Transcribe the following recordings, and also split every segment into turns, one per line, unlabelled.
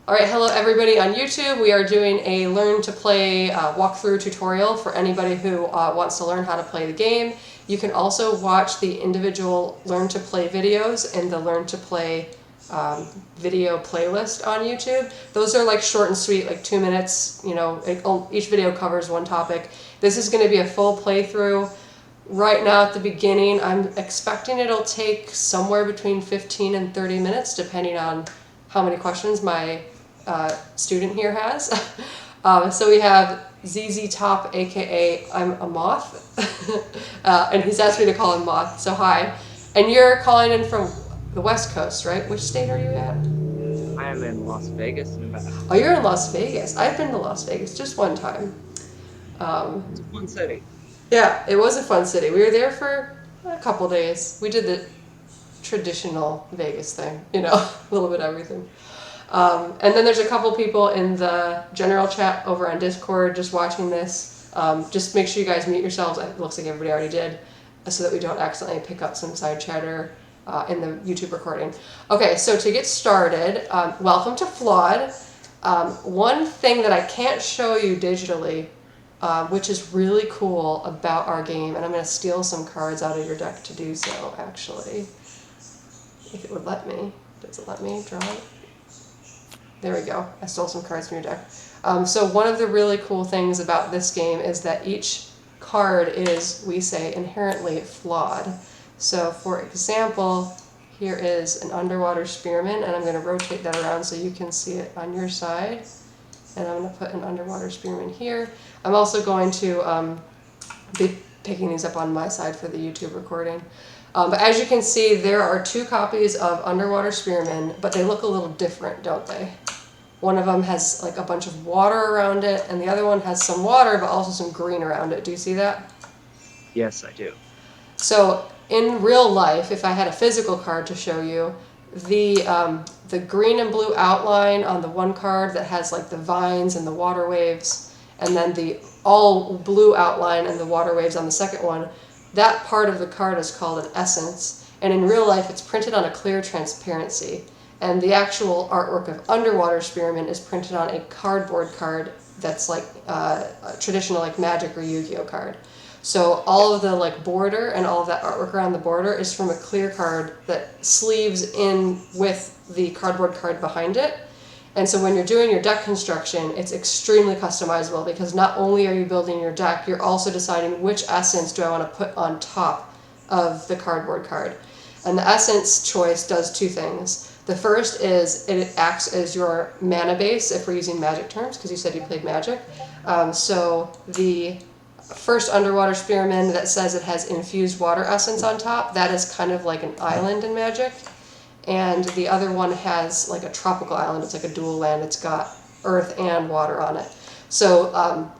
All right, hello everybody on YouTube. We are doing a learn to play walkthrough tutorial for anybody who wants to learn how to play the game. You can also watch the individual learn to play videos in the learn to play video playlist on YouTube. Those are like short and sweet, like 2 minutes, you know, each video covers one topic. This is going to be a full playthrough. Right now at the beginning, I'm expecting it'll take somewhere between 15 and 30 minutes depending on how many questions my student here has. So we have ZZ Top, aka I'm a Moth, and he's asked me to call him Moth, so hi. And you're calling in from the West Coast, right? Which state are you at?
I am in Las Vegas, Nevada.
Oh, you're in Las Vegas. I've been to Las Vegas just one time.
It's a fun city.
Yeah, it was a fun city. We were there for a couple days. We did the traditional Vegas thing, you know, a little bit of everything. And then there's a couple people in the general chat over on Discord just watching this. Just make sure you guys mute yourselves. It looks like everybody already did, so that we don't accidentally pick up some side chatter in the YouTube recording. Okay, so to get started, welcome to Flawed. One thing that I can't show you digitally, which is really cool about our game, and I'm going to steal some cards out of your deck to do so, actually. If it would let me. Does it let me draw it? There we go. I stole some cards from your deck. So one of the really cool things about this game is that each card is, we say, inherently flawed. So for example, here is an Underwater Spearmint, and I'm going to rotate that around so you can see it on your side. And I'm going to put an Underwater Spearmint here. I'm also going to be picking these up on my side for the YouTube recording. But as you can see, there are 2 copies of Underwater Spearmint, but they look a little different, don't they? One of them has like a bunch of water around it, and the other one has some water, but also some green around it. Do you see that?
Yes, I do.
So in real life, if I had a physical card to show you, the green and blue outline on the one card that has like the vines and the water waves, and then the all blue outline and the water waves on the second one, that part of the card is called an essence. And in real life, it's printed on a clear transparency. And the actual artwork of Underwater Spearmint is printed on a cardboard card that's like a traditional like Magic or Yu-Gi-Oh card. So all of the like border and all of that artwork around the border is from a clear card that sleeves in with the cardboard card behind it. And so when you're doing your deck construction, it's extremely customizable because not only are you building your deck, you're also deciding which essence do I want to put on top of the cardboard card. And the essence choice does 2 things. The first is it acts as your mana base if we're using Magic terms, because you said you played Magic. So the first Underwater Spearmint that says it has infused water essence on top, that is kind of like an island in Magic. And the other one has like a tropical island. It's like a dual land. It's got earth and water on it. So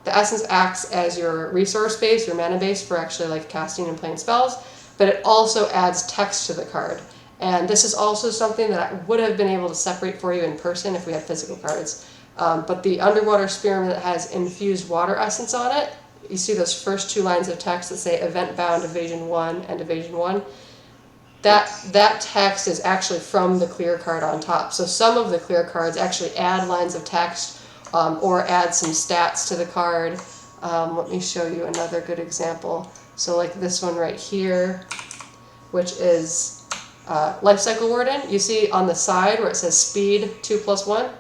the essence acts as your resource base, your mana base for actually like casting and playing spells, but it also adds text to the card. And this is also something that I would have been able to separate for you in person if we had physical cards. But the Underwater Spearmint has infused water essence on it. You see those first 2 lines of text that say Event Bound Evasion 1 and Evasion 1. That text is actually from the clear card on top. So some of the clear cards actually add lines of text or add some stats to the card. Let me show you another good example. So like this one right here, which is Life Cycle Warden. You see on the side where it says Speed 2+1?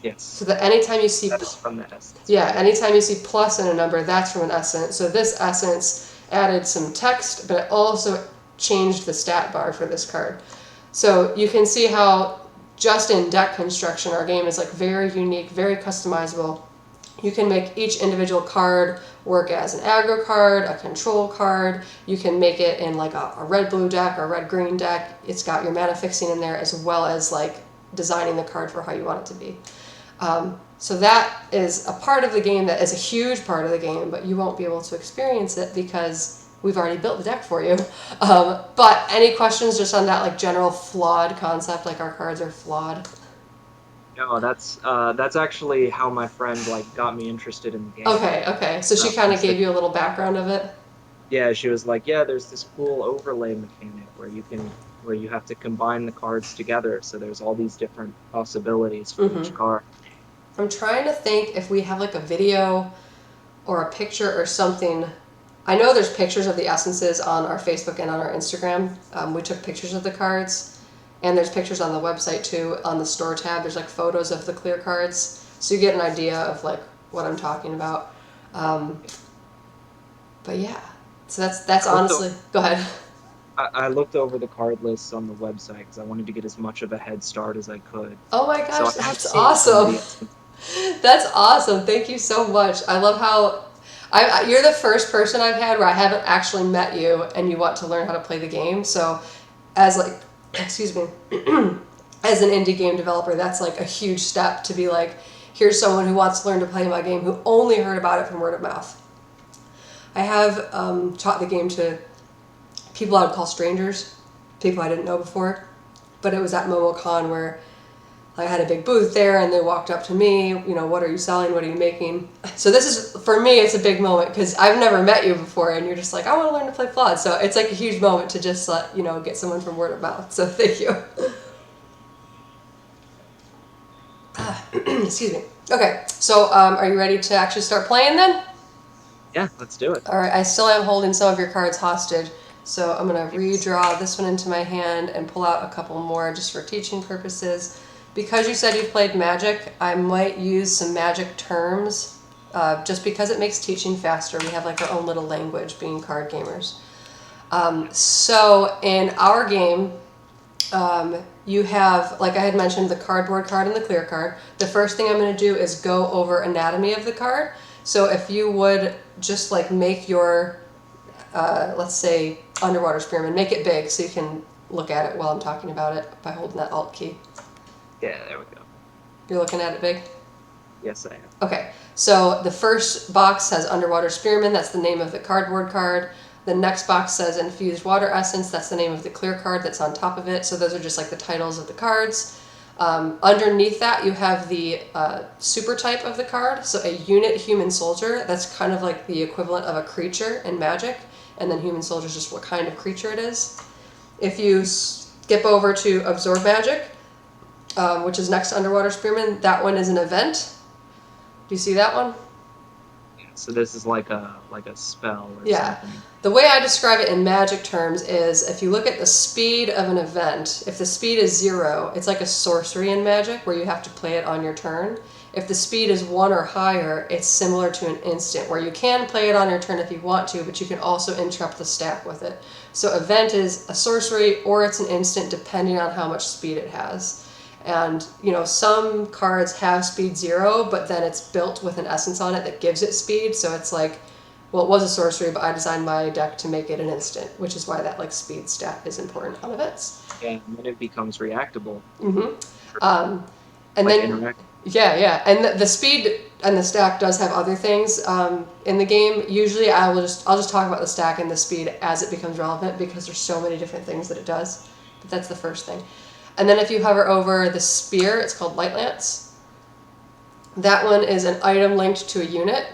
Yes.
So that anytime you see...
That is from the essence.
Yeah, anytime you see plus in a number, that's from an essence. So this essence added some text, but it also changed the stat bar for this card. So you can see how just in deck construction, our game is like very unique, very customizable. You can make each individual card work as an aggro card, a control card. You can make it in like a red-blue deck or red-green deck. It's got your mana fixing in there as well as like designing the card for how you want it to be. So that is a part of the game that is a huge part of the game, but you won't be able to experience it because we've already built the deck for you. But any questions just on that like general flawed concept, like our cards are flawed?
No, that's actually how my friend like got me interested in the game.
Okay. So she kind of gave you a little background of it?
Yeah, she was like, yeah, there's this cool overlay mechanic where you can where you have to combine the cards together. So there's all these different possibilities for each card.
I'm trying to think if we have like a video or a picture or something. I know there's pictures of the essences on our Facebook and on our Instagram. We took pictures of the cards, and there's pictures on the website too. On the store tab, there's like photos of the clear cards, so you get an idea of like what I'm talking about. But yeah, so that's honestly. Go ahead.
I looked over the card lists on the website because I wanted to get as much of a head start as I could.
Oh my gosh,
So I have
that's
seen some of the
awesome. That's awesome. Thank you so much. I love how you're the first person I've had where I haven't actually met you and you want to learn how to play the game. So as like, excuse me, as an indie game developer, that's like a huge step to be like, here's someone who wants to learn to play my game who only heard about it from word of mouth. I have taught the game to people I would call strangers, people I didn't know before, but it was at MomoCon where I had a big booth there and they walked up to me, you know, what are you selling? What are you making? So this is, for me, it's a big moment because I've never met you before and you're just like, I want to learn to play flawed. So it's like a huge moment to just let, you know, get someone from word of mouth. So thank you. Excuse me. Okay, so are you ready to actually start playing then?
Yeah, let's do it.
All right, I still am holding some of your cards hostage. So I'm going to redraw this one into my hand and pull out a couple more just for teaching purposes. Because you said you played Magic, I might use some Magic terms just because it makes teaching faster. We have like our own little language being card gamers. So in our game, you have, like I had mentioned, the cardboard card and the clear card. The first thing I'm going to do is go over anatomy of the card. So if you would just like make your, let's say, Underwater Spearmint, make it big so you can look at it while I'm talking about it by holding that Alt key.
Yeah, there we go.
You're looking at it big?
Yes, I am.
Okay, so the first box says Underwater Spearmint, that's the name of the cardboard card. The next box says Infused Water Essence, that's the name of the clear card that's on top of it. So those are just like the titles of the cards. Underneath that you have the super type of the card, so a unit human soldier, that's kind of like the equivalent of a creature in Magic, and then human soldier is just what kind of creature it is. If you skip over to Absorb Magic, which is next to Underwater Spearmint, that one is an event. Do you see that one?
So this is like a spell or something.
The way I describe it in Magic terms is if you look at the speed of an event, if the speed is 0, it's like a sorcery in Magic where you have to play it on your turn. If the speed is 1 or higher, it's similar to an instant where you can play it on your turn if you want to, but you can also interrupt the stack with it. So event is a sorcery or it's an instant depending on how much speed it has. And, you know, some cards have speed 0, but then it's built with an essence on it that gives it speed. So it's like, well, it was a sorcery, but I designed my deck to make it an instant, which is why that like speed stat is important on events.
Yeah, and then it becomes reactable.
And
like
then, yeah. And the speed and the stack does have other things in the game. Usually I'll just talk about the stack and the speed as it becomes relevant because there's so many different things that it does. But that's the first thing. And then if you hover over the spear, it's called Light Lance. That one is an item linked to a unit.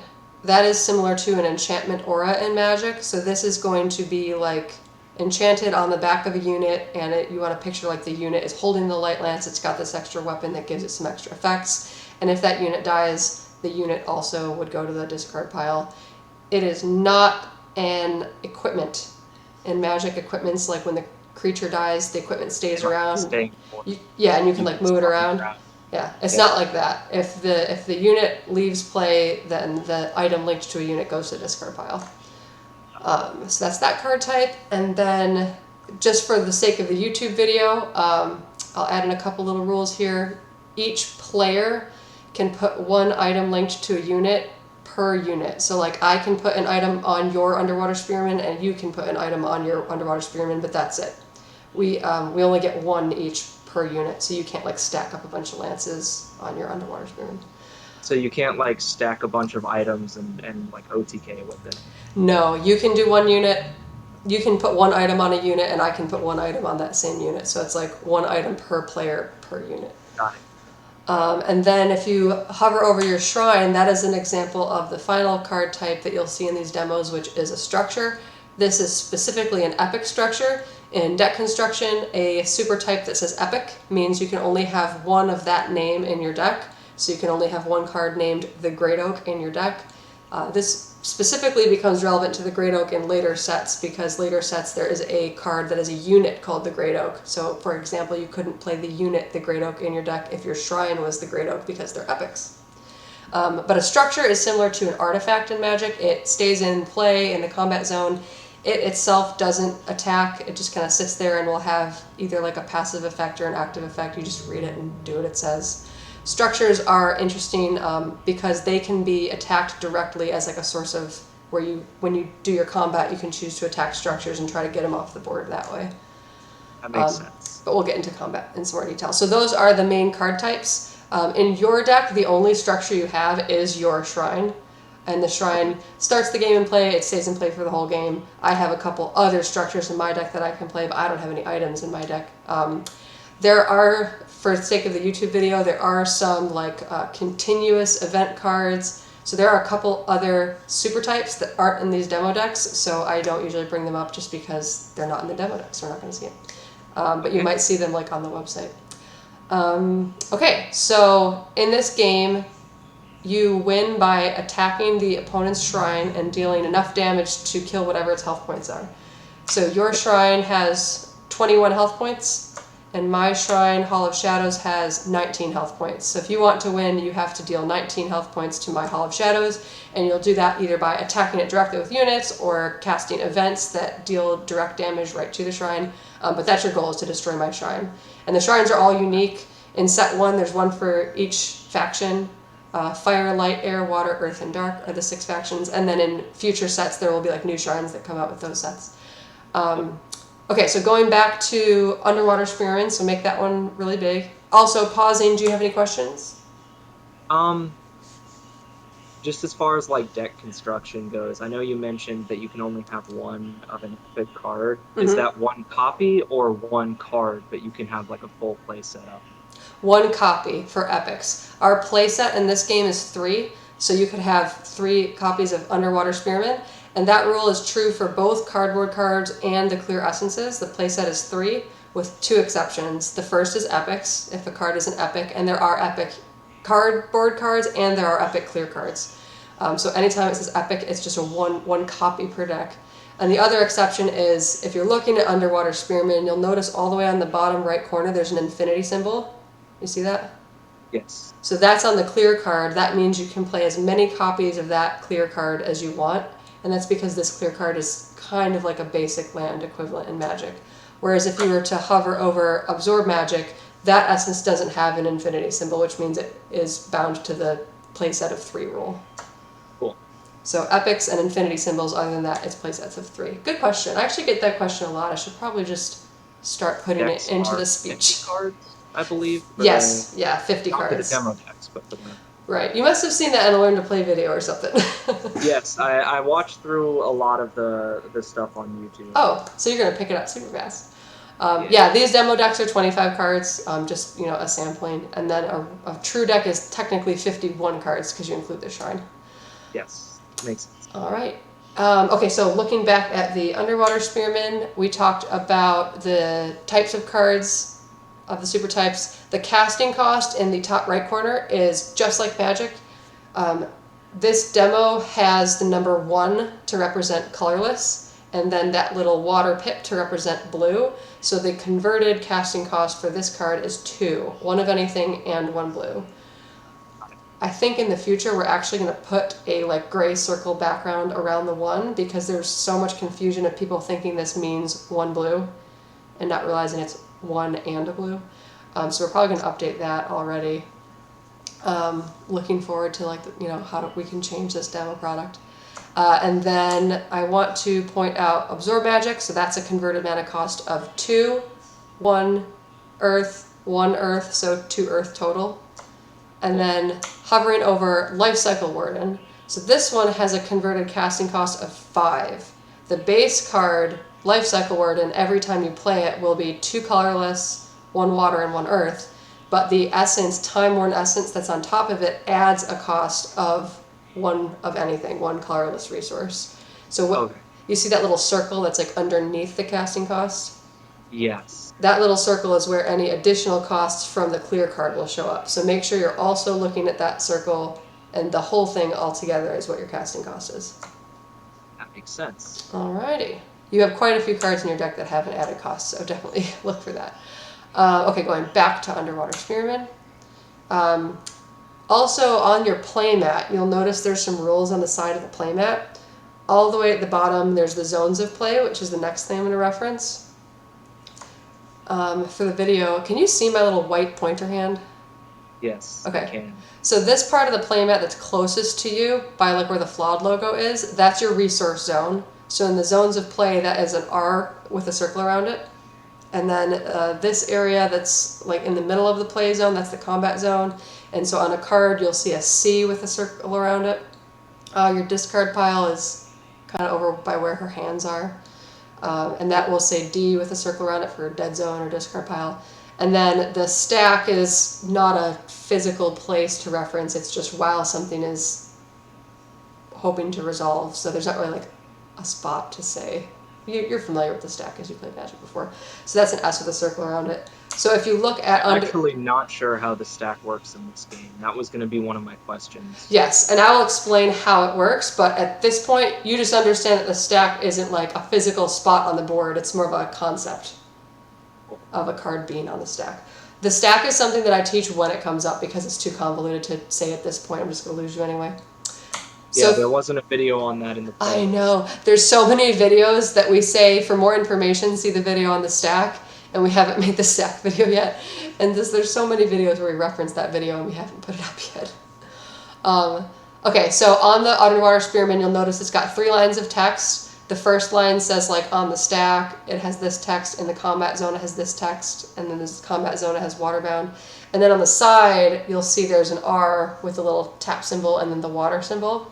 That is similar to an enchantment aura in Magic. So this is going to be like enchanted on the back of a unit, and you want to picture like the unit is holding the Light Lance. It's got this extra weapon that gives it some extra effects. And if that unit dies, the unit also would go to the discard pile. It is not an equipment. In Magic, equipment's like when the creature dies, the equipment stays around. And you can like move it around. Yeah, it's not like that. If the unit leaves play, then the item linked to a unit goes to the discard pile. So that's that card type. And then, just for the sake of the YouTube video, I'll add in a couple little rules here. Each player can put one item linked to a unit per unit. So like I can put an item on your Underwater Spearmint and you can put an item on your Underwater Spearmint, but that's it. We only get one each per unit, so you can't like stack up a bunch of lances on your Underwater Spearmint.
So you can't like stack a bunch of items and like OTK with it.
No, you can do one unit. You can put one item on a unit, and I can put one item on that same unit. So it's like one item per player per unit.
Got it.
And then if you hover over your shrine, that is an example of the final card type that you'll see in these demos, which is a structure. This is specifically an epic structure In deck construction, a super type that says epic means you can only have one of that name in your deck. So you can only have one card named the Great Oak in your deck. This specifically becomes relevant to the Great Oak in later sets, because later sets there is a card that is a unit called the Great Oak. So for example, you couldn't play the unit the Great Oak in your deck if your shrine was the Great Oak, because they're epics. But a structure is similar to an artifact in Magic. It stays in play in the combat zone. It itself doesn't attack. It just kind of sits there and will have either like a passive effect or an active effect. You just read it and do what it says. Structures are interesting because they can be attacked directly as like a source of where you, when you do your combat, you can choose to attack structures and try to get them off the board that way.
That makes sense.
But we'll get into combat in some more detail. So those are the main card types. In your deck, the only structure you have is your shrine. And the shrine starts the game in play, it stays in play for the whole game. I have a couple other structures in my deck that I can play, but I don't have any items in my deck. There are, for the sake of the YouTube video, there are some like continuous event cards. So there are a couple other super types that aren't in these demo decks, so I don't usually bring them up just because they're not in the demo decks, so we're not going to see them. But you might see them like on the website. Okay, so in this game, you win by attacking the opponent's shrine and dealing enough damage to kill whatever its health points are. So your shrine has 21 health points, and my shrine, Hall of Shadows, has 19 health points. So if you want to win, you have to deal 19 health points to my Hall of Shadows, and you'll do that either by attacking it directly with units or casting events that deal direct damage right to the shrine. But that's your goal, is to destroy my shrine. And the shrines are all unique. In set 1, there's one for each faction. Fire, light, air, water, earth, and dark are the 6 factions. And then in future sets, there will be like new shrines that come out with those sets. Okay, so going back to Underwater Spearmint, so make that one really big. Also, pausing, do you have any questions?
Just as far as like deck construction goes, I know you mentioned that you can only have one of an epic card. Is that one copy or one card, but you can have like a full play setup?
One copy for epics. Our playset in this game is 3, so you could have 3 copies of Underwater Spearmint, and that rule is true for both cardboard cards and the clear essences. The playset is 3, with 2 exceptions. The first is epics, if a card is an epic, and there are epic cardboard cards and there are epic clear cards. So anytime it says epic, it's just a one copy per deck. And the other exception is, if you're looking at Underwater Spearmint, you'll notice all the way on the bottom right corner there's an infinity symbol. You see that?
Yes.
So that's on the clear card. That means you can play as many copies of that clear card as you want, and that's because this clear card is kind of like a basic land equivalent in Magic. Whereas if you were to hover over Absorb Magic, that essence doesn't have an infinity symbol, which means it is bound to the playset of 3 rule.
Cool.
So epics and infinity symbols, other than that, it's playsets of 3. Good question. I actually get that question a lot. I should probably just start putting it into the speech.
Cards, I believe.
Yes, yeah, 50
not
cards.
the demo decks, but for the...
Right. You must have seen that in a Learn to Play video or something.
Yes, I watched through a lot of the stuff on YouTube.
Oh, so you're going to pick it up super fast. Yeah, these demo decks are 25 cards, just, you know, a sampling. And then a true deck is technically 51 cards because you include the shrine.
Yes, makes sense.
All right. Okay, so looking back at the Underwater Spearmint, we talked about the types of cards of the super types. The casting cost in the top right corner is just like Magic. This demo has the number 1 to represent colorless, and then that little water pip to represent blue. So the converted casting cost for this card is 2, 1 of anything and 1 blue. I think in the future we're actually going to put a like gray circle background around the 1, because there's so much confusion of people thinking this means 1 blue and not realizing it's 1 and a blue. So we're probably going to update that already. Looking forward to like, you know, how we can change this demo product. And then I want to point out Absorb Magic. So that's a converted mana cost of 2, 1 earth, 1 earth, so 2 earth total. And then hovering over Life Cycle Warden. So this one has a converted casting cost of 5. The base card, Life Cycle Warden, every time you play it will be 2 colorless, 1 water, and 1 earth. But the essence, Time Worn Essence that's on top of it, adds a cost of 1 of anything, 1 colorless resource. So what, you see that little circle that's like underneath the casting cost?
Yes.
That little circle is where any additional costs from the clear card will show up. So make sure you're also looking at that circle, and the whole thing altogether is what your casting cost is.
That makes sense.
Alrighty. You have quite a few cards in your deck that have an added cost, so definitely look for that. Okay, going back to Underwater Spearmint. Also on your playmat, you'll notice there's some rules on the side of the playmat. All the way at the bottom, there's the zones of play, which is the next thing I'm going to reference. For the video, can you see my little white pointer hand?
Yes,
okay.
I can.
So this part of the playmat that's closest to you, by like where the flawed logo is, that's your resource zone. So in the zones of play, that is an R with a circle around it. And then this area that's like in the middle of the play zone, that's the combat zone. And so on a card, you'll see a C with a circle around it. Your discard pile is kind of over by where her hands are. And that will say D with a circle around it for dead zone or discard pile. And then the stack is not a physical place to reference, it's just while something is hoping to resolve. So there's not really like a spot to say. You're familiar with the stack as you played Magic before. So that's an S with a circle around it. So if you look at...
I'm actually not sure how the stack works in this game. That was going to be one of my questions.
Yes, and I will explain how it works, but at this point, you just understand that the stack isn't like a physical spot on the board. It's more of a concept of a card being on the stack. The stack is something that I teach when it comes up because it's too convoluted to say at this point. I'm just going to lose you anyway.
Yeah, there wasn't a video on that in the past.
I know. There's so many videos that we say, for more information, see the video on the stack, and we haven't made the stack video yet. And there's so many videos where we reference that video and we haven't put it up yet. Okay, so on the Underwater Spearmint, you'll notice it's got 3 lines of text. The first line says, like, on the stack, it has this text. In the combat zone, it has this text. And then this combat zone, it has waterbound. And then on the side, you'll see there's an R with a little tap symbol and then the water symbol.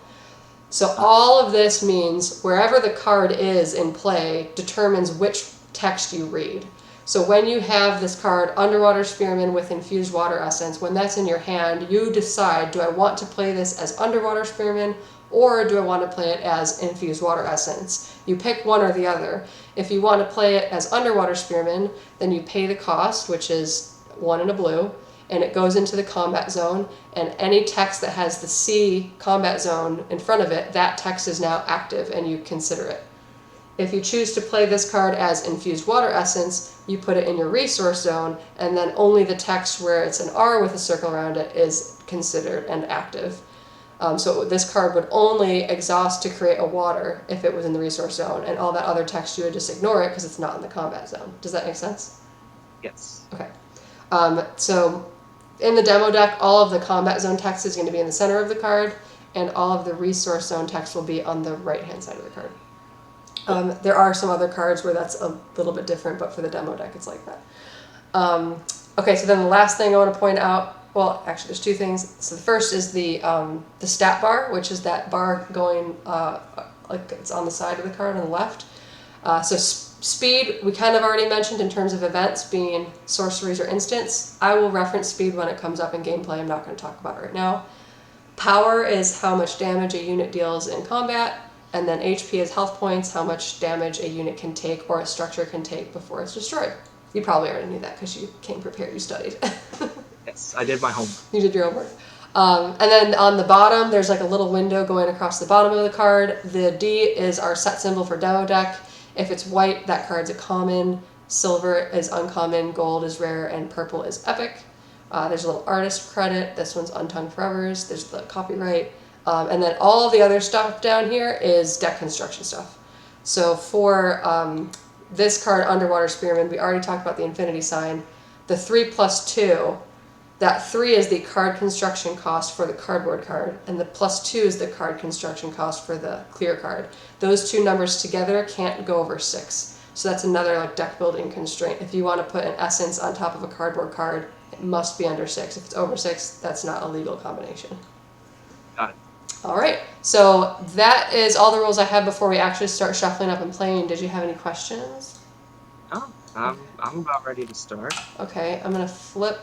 So all of this means wherever the card is in play determines which text you read. So when you have this card, Underwater Spearmint with Infused Water Essence, when that's in your hand, you decide, do I want to play this as Underwater Spearmint or do I want to play it as Infused Water Essence? You pick one or the other. If you want to play it as Underwater Spearmint, then you pay the cost, which is 1 and a blue, and it goes into the combat zone, and any text that has the C combat zone in front of it, that text is now active and you consider it. If you choose to play this card as Infused Water Essence, you put it in your resource zone, and then only the text where it's an R with a circle around it is considered and active. So this card would only exhaust to create a water if it was in the resource zone, and all that other text you would just ignore it because it's not in the combat zone. Does that make sense?
Yes.
Okay. So in the demo deck, all of the combat zone text is going to be in the center of the card, and all of the resource zone text will be on the right-hand side of the card. There are some other cards where that's a little bit different, but for the demo deck, it's like that. Okay, so then the last thing I want to point out, well, actually there's 2 things. So the first is the stat bar, which is that bar going, like it's on the side of the card on the left. So speed, we kind of already mentioned in terms of events being sorceries or instants. I will reference speed when it comes up in gameplay. I'm not going to talk about it right now. Power is how much damage a unit deals in combat, and then HP is health points, how much damage a unit can take or a structure can take before it's destroyed. You probably already knew that because you came prepared, you studied.
Yes, I did my homework.
You did your homework. And then on the bottom, there's like a little window going across the bottom of the card. The D is our set symbol for demo deck. If it's white, that card's a common. Silver is uncommon, gold is rare, and purple is epic. There's a little artist credit. This one's Untongued Forevers. There's the copyright. And then all the other stuff down here is deck construction stuff. So for this card, Underwater Spearmint, we already talked about the infinity sign. The 3+2, that 3 is the card construction cost for the cardboard card, and the +2 is the card construction cost for the clear card. Those 2 numbers together can't go over 6. So that's another like deck building constraint. If you want to put an essence on top of a cardboard card, it must be under 6. If it's over 6, that's not a legal combination.
Got it.
All right, so that is all the rules I have before we actually start shuffling up and playing. Did you have any questions?
No, I'm about ready to start.
Okay, I'm going to flip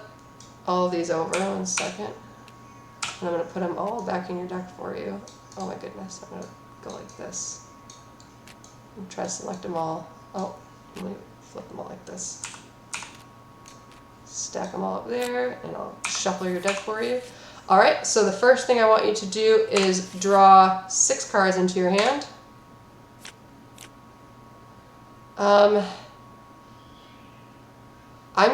all of these over 1 second. And I'm going to put them all back in your deck for you. Oh my goodness, I'm going to go like this. And try to select them all. Oh, let me flip them all like this. Stack them all up there, and I'll shuffle your deck for you. Alright, so the first thing I want you to do is draw 6 cards into your hand. I'm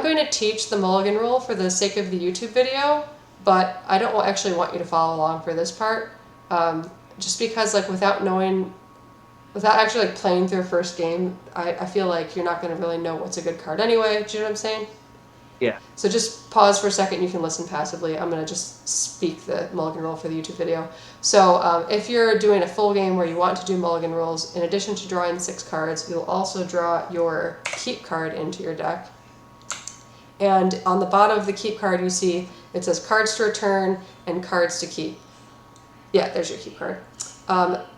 going to teach the Mulligan Rule for the sake of the YouTube video, but I don't actually want you to follow along for this part. Just because, like, without actually like playing through a first game, I feel like you're not going to really know what's a good card anyway. Do you know what I'm saying?
Yeah.
So just pause for a second. You can listen passively. I'm going to just speak the Mulligan Rule for the YouTube video. So if you're doing a full game where you want to do Mulligan Rules, in addition to drawing 6 cards, you'll also draw your keep card into your deck. And on the bottom of the keep card, you see it says cards to return and cards to keep. Yeah, there's your keep card.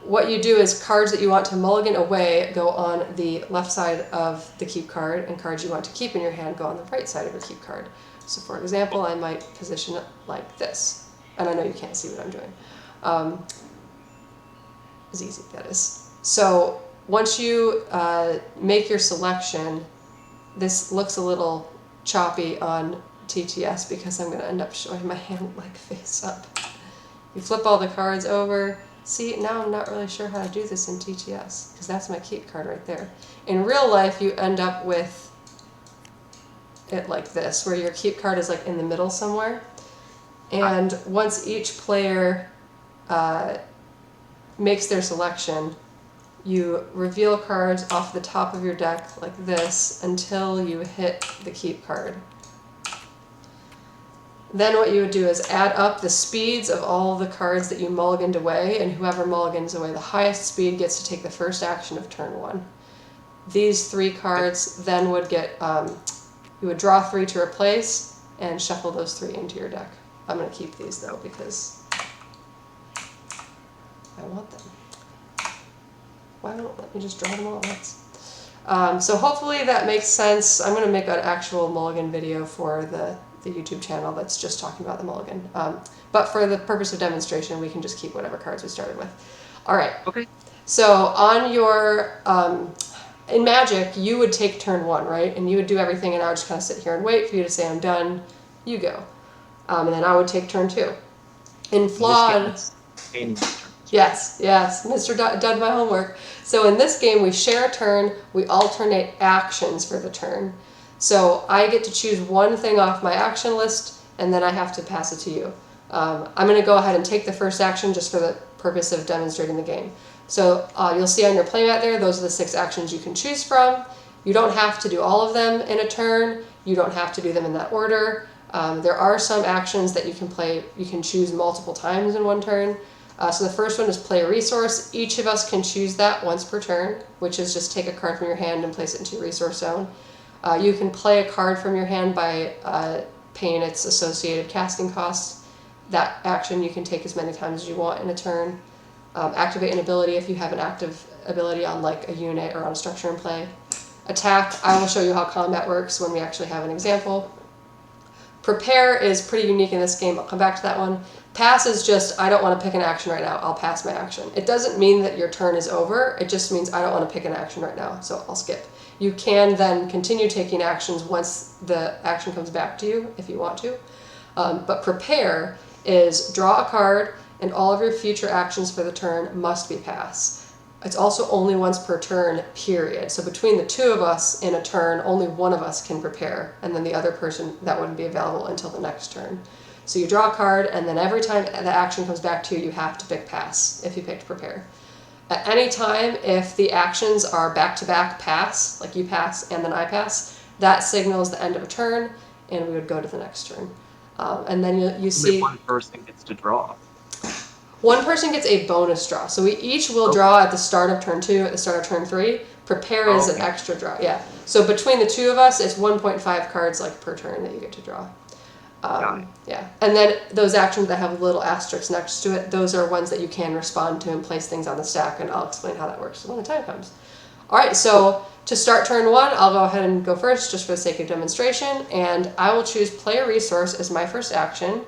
What you do is cards that you want to mulligan away go on the left side of the keep card, and cards you want to keep in your hand go on the right side of your keep card. So for example, I might position it like this. And I know you can't see what I'm doing. It's easy, that is. So once you make your selection, this looks a little choppy on TTS because I'm going to end up showing my hand like face up. You flip all the cards over. See, now I'm not really sure how to do this in TTS because that's my keep card right there. In real life, you end up with it like this, where your keep card is like in the middle somewhere. And once each player makes their selection, you reveal cards off the top of your deck like this until you hit the keep card. Then what you would do is add up the speeds of all the cards that you mulliganed away, and whoever mulligans away the highest speed gets to take the first action of turn 1. These 3 cards then would get, you would draw 3 to replace and shuffle those 3 into your deck. I'm going to keep these though because I want them. Why don't let me just draw them all at once? So hopefully that makes sense. I'm going to make an actual mulligan video for the YouTube channel that's just talking about the mulligan. But for the purpose of demonstration, we can just keep whatever cards we started with. All right.
Okay.
So on your, in Magic, you would take turn 1, right? And you would do everything, and I would just kind of sit here and wait for you to say, I'm done, you go. And then I would take turn 2. In Flawed... Yes, Mr. Done my homework. So in this game, we share a turn, we alternate actions for the turn. So I get to choose one thing off my action list, and then I have to pass it to you. I'm going to go ahead and take the first action just for the purpose of demonstrating the game. So you'll see on your playmat there, those are the 6 actions you can choose from. You don't have to do all of them in a turn. You don't have to do them in that order. There are some actions that you can choose multiple times in one turn. So the first one is play a resource. Each of us can choose that once per turn, which is just take a card from your hand and place it into your resource zone. You can play a card from your hand by paying its associated casting cost. That action you can take as many times as you want in a turn. Activate an ability if you have an active ability on like a unit or on a structure in play. Attack, I will show you how combat works when we actually have an example. Prepare is pretty unique in this game. I'll come back to that one. Pass is just, I don't want to pick an action right now. I'll pass my action. It doesn't mean that your turn is over. It just means I don't want to pick an action right now, so I'll skip. You can then continue taking actions once the action comes back to you if you want to. But prepare is draw a card, and all of your future actions for the turn must be pass. It's also only once per turn, period. So between the 2 of us in a turn, only one of us can prepare, and then the other person, that wouldn't be available until the next turn. So you draw a card, and then every time the action comes back to you, you have to pick pass if you picked prepare. At any time, if the actions are back-to-back pass, like you pass and then I pass, that signals the end of a turn, and we would go to the next turn. And then you see...
Only one person gets to draw.
One person gets a bonus draw. So we each will draw at the start of turn 2, at the start of turn 3. Prepare is an extra draw, yeah. So between the 2 of us, it's 1.5 cards like per turn that you get to draw. Yeah, and then those actions that have little asterisks next to it, those are ones that you can respond to and place things on the stack, and I'll explain how that works when the time comes. All right, so to start turn 1, I'll go ahead and go first just for the sake of demonstration, and I will choose play a resource as my first action.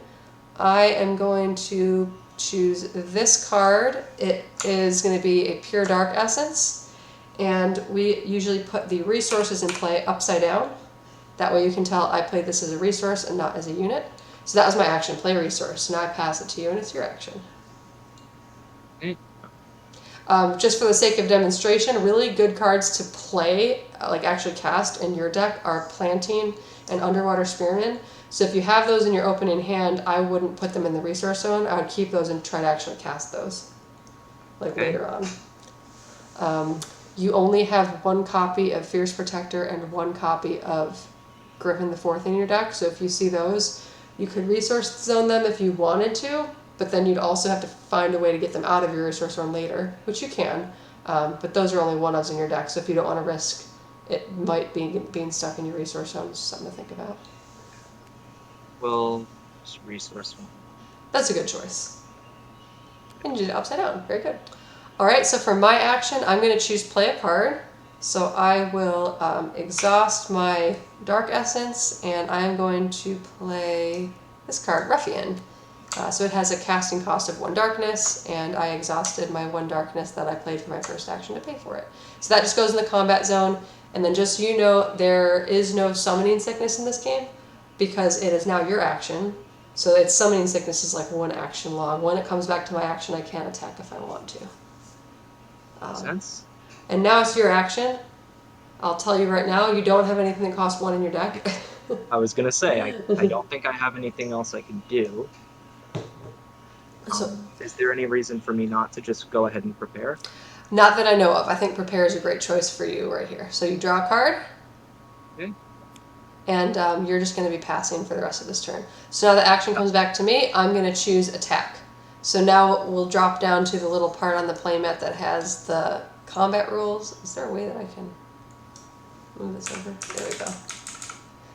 I am going to choose this card. It is going to be a Pure Dark Essence, And we usually put the resources in play upside down. That way you can tell I played this as a resource and not as a unit. So that was my action, play resource. Now I pass it to you and it's your action. Just for the sake of demonstration, really good cards to play, like actually cast in your deck, are Planting and Underwater Spearmint. So if you have those in your opening hand, I wouldn't put them in the resource zone. I would keep those and try to actually cast those, like later on. You only have one copy of Fierce Protector and one copy of Griffin the Fourth in your deck. So if you see those, you could resource zone them if you wanted to, but then you'd also have to find a way to get them out of your resource zone later, which you can. But those are only one-ofs in your deck, so if you don't want to risk it might be being stuck in your resource zone, it's something to think about.
Well, just resource one.
That's a good choice. And you did it upside down. Very good. All right, so for my action, I'm going to choose play a card. So I will exhaust my Dark Essence, and I'm going to play this card, Ruffian. So it has a casting cost of 1 darkness, and I exhausted my 1 darkness that I played for my first action to pay for it. So that just goes in the combat zone, and then just so you know, there is no summoning sickness in this game, because it is now your action. So its summoning sickness is like 1 action long. When it comes back to my action, I can attack if I want to.
Makes sense.
And now it's your action. I'll tell you right now, you don't have anything that costs 1 in your deck.
I was gonna say, I don't think I have anything else I can do. Is there any reason for me not to just go ahead and prepare?
Not that I know of. I think prepare is a great choice for you right here. So you draw a card.
Okay.
And you're just going to be passing for the rest of this turn. So now the action comes back to me. I'm going to choose attack. So now we'll drop down to the little part on the playmat that has the combat rules. Is there a way that I can move this over? There we go.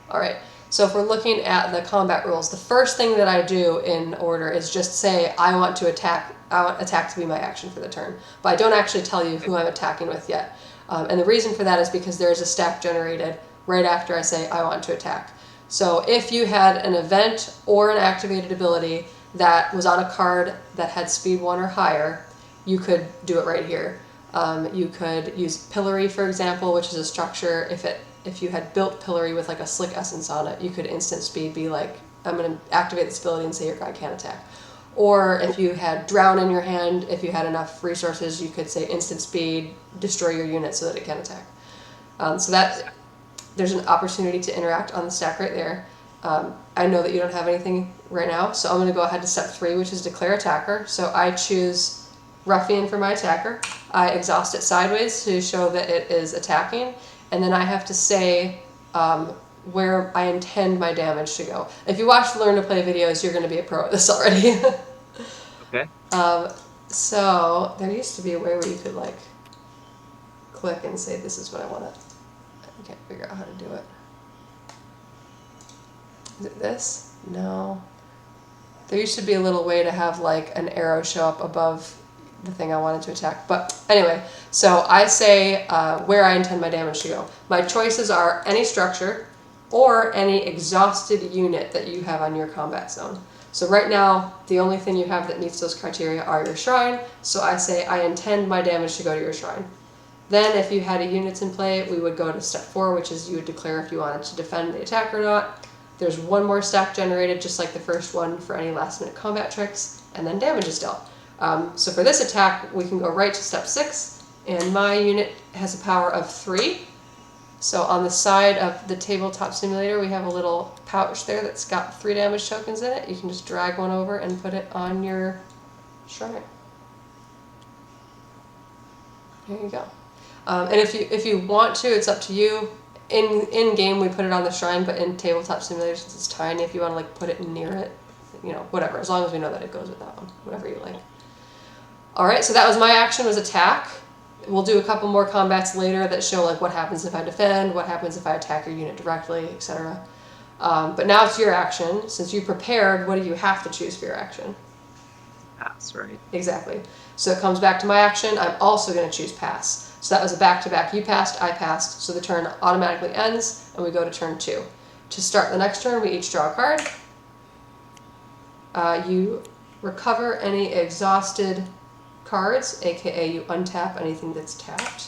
All right. So if we're looking at the combat rules, the first thing that I do in order is just say I want to attack. I want attack to be my action for the turn. But I don't actually tell you who I'm attacking with yet. And the reason for that is because there's a stack generated right after I say I want to attack. So if you had an event or an activated ability that was on a card that had speed 1 or higher, you could do it right here. You could use Pillory, for example, which is a structure. If you had built Pillory with like a Slick Essence on it, you could instant speed be like, I'm going to activate this ability and say your guy can't attack. Or if you had Drown in your hand, if you had enough resources, you could say instant speed, destroy your unit so that it can attack. So that there's an opportunity to interact on the stack right there. I know that you don't have anything right now, so I'm going to go ahead to step 3, which is declare attacker. So I choose Ruffian for my attacker. I exhaust it sideways to show that it is attacking, and then I have to say where I intend my damage to go. If you watch Learn to Play videos, you're going to be a pro at this already.
Okay.
So there used to be a way where you could like click and say this is what I want to. I can't figure out how to do it. Is it this? No. There used to be a little way to have like an arrow show up above the thing I wanted to attack. But anyway, so I say where I intend my damage to go. My choices are any structure or any exhausted unit that you have on your combat zone. So right now, the only thing you have that meets those criteria are your shrine. So I say I intend my damage to go to your shrine. Then if you had a units in play, we would go to step 4, which is you would declare if you wanted to defend the attack or not. There's 1 more stack generated, just like the first one, for any last minute combat tricks, and then damage is dealt. So for this attack, we can go right to step 6, and my unit has a power of 3. So on the side of the tabletop simulator, we have a little pouch there that's got 3 damage tokens in it. You can just drag one over and put it on your shrine. There you go. And if you want to, it's up to you. In game we put it on the shrine, but in tabletop simulator, since it's tiny, if you want to like put it near it, you know, whatever. As long as we know that it goes with that one, whatever you like. All right, so that was my action, was attack. We'll do a couple more combats later that show like what happens if I defend, what happens if I attack your unit directly, etc. But now it's your action. Since you prepared, what do you have to choose for your action?
Pass, right?
Exactly. So it comes back to my action. I'm also going to choose pass. So that was a back-to-back. You passed, I passed. So the turn automatically ends, and we go to turn 2. To start the next turn, we each draw a card. You recover any exhausted cards, aka you untap anything that's tapped.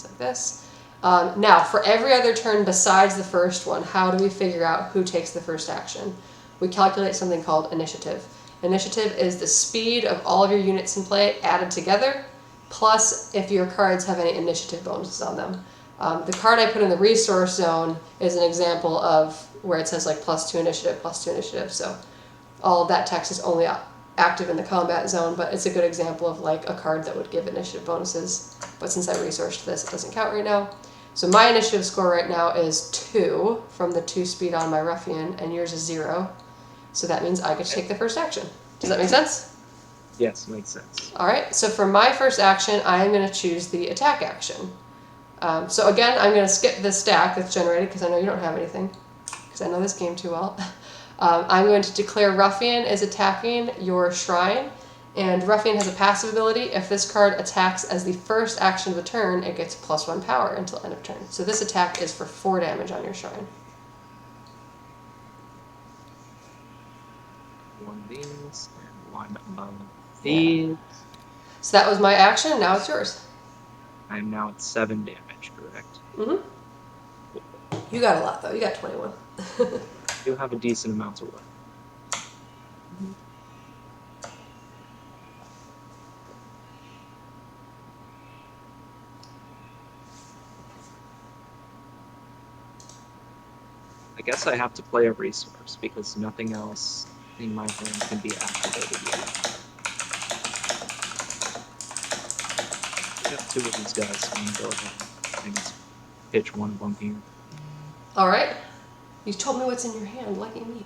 just like this. Now, for every other turn besides the first one, how do we figure out who takes the first action? We calculate something called initiative. Initiative is the speed of all of your units in play added together, plus if your cards have any initiative bonuses on them. The card I put in the resource zone is an example of where it says like +2 initiative, +2 initiative. So all of that text is only active in the combat zone, but it's a good example of like a card that would give initiative bonuses. But since I resourced this, it doesn't count right now. So my initiative score right now is 2 from the 2 speed on my ruffian, and yours is 0. So that means I get to take the first action. Does that make sense?
Yes, makes sense.
All right, so for my first action, I am going to choose the attack action. So again, I'm going to skip this stack that's generated because I know you don't have anything, because I know this game too well. I'm going to declare Ruffian is attacking your shrine, and Ruffian has a passive ability. If this card attacks as the first action of the turn, it gets +1 power until end of turn. So this attack is for 4 damage on your shrine.
1 these and 1 of these.
Yeah. So that was my action, now it's yours.
I am now at 7 damage, correct?
Mm-hmm. You got a lot though, you got 21.
You have a decent amount to work. I guess I have to play a resource because nothing else in my hand can be activated yet. I got 2 of these guys, so I'm gonna go ahead and just pitch one of them here.
Alright. You told me what's in your hand, lucky me.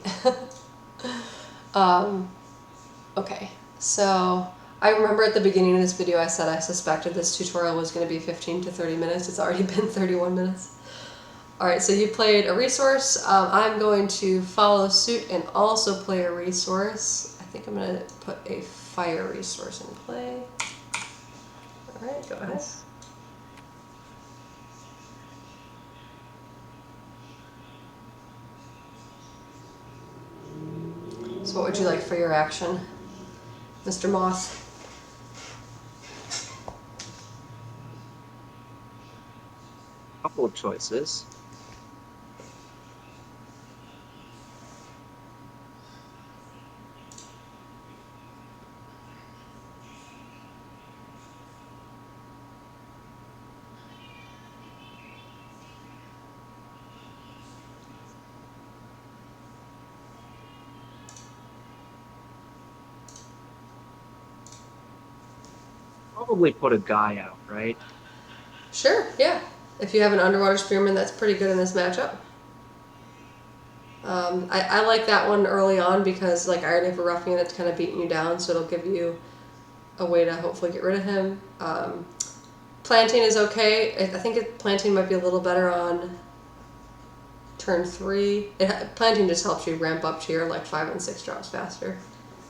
Okay, so I remember at the beginning of this video I said I suspected this tutorial was going to be 15 to 30 minutes. It's already been 31 minutes. Alright, so you played a resource. I'm going to follow suit and also play a resource. I think I'm going to put a fire resource in play. Alright, go ahead. So what would you like for your action, Mr. Moss?
Couple of choices. Probably put a guy out, right?
Sure, yeah. If you have an Underwater Spearmint, that's pretty good in this matchup. I like that one early on because like I already have a Ruffian that's kind of beating you down, so it'll give you a way to hopefully get rid of him. Planting is okay. I think planting might be a little better on turn 3. Planting just helps you ramp up to your like 5 and 6 drops faster.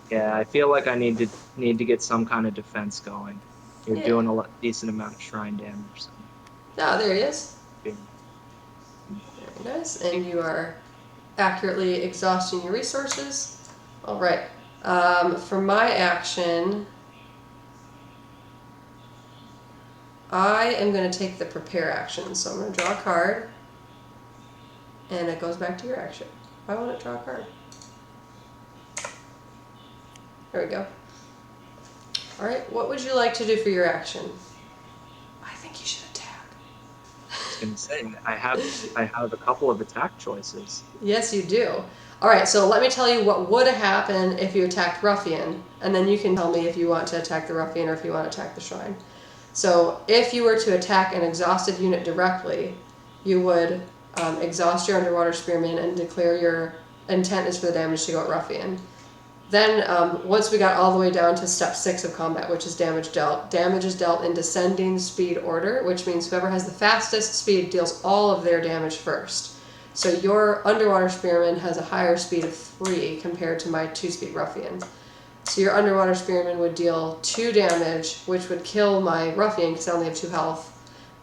Yeah, I feel like I need to get some kind of defense going. You're doing a decent amount of shrine damage. So.
Ah, there he is.
Yeah.
Very nice. And you are accurately exhausting your resources. All right. For my action, I am going to take the prepare action. So I'm going to draw a card, and it goes back to your action. Why won't it draw a card? There we go. All right. What would you like to do for your action? I think you should attack.
I was gonna say I have a couple of attack choices.
Yes, you do. All right, so let me tell you what would happen if you attacked Ruffian, and then you can tell me if you want to attack the Ruffian or if you want to attack the Shrine. So if you were to attack an exhausted unit directly, you would exhaust your Underwater Spearmint and declare your intent is for the damage to go at Ruffian. Then once we got all the way down to step 6 of combat, which is damage is dealt in descending speed order, which means whoever has the fastest speed deals all of their damage first. So your Underwater Spearman has a higher speed of 3 compared to my 2-speed Ruffian. So your Underwater Spearman would deal 2 damage, which would kill my Ruffian because I only have 2 health.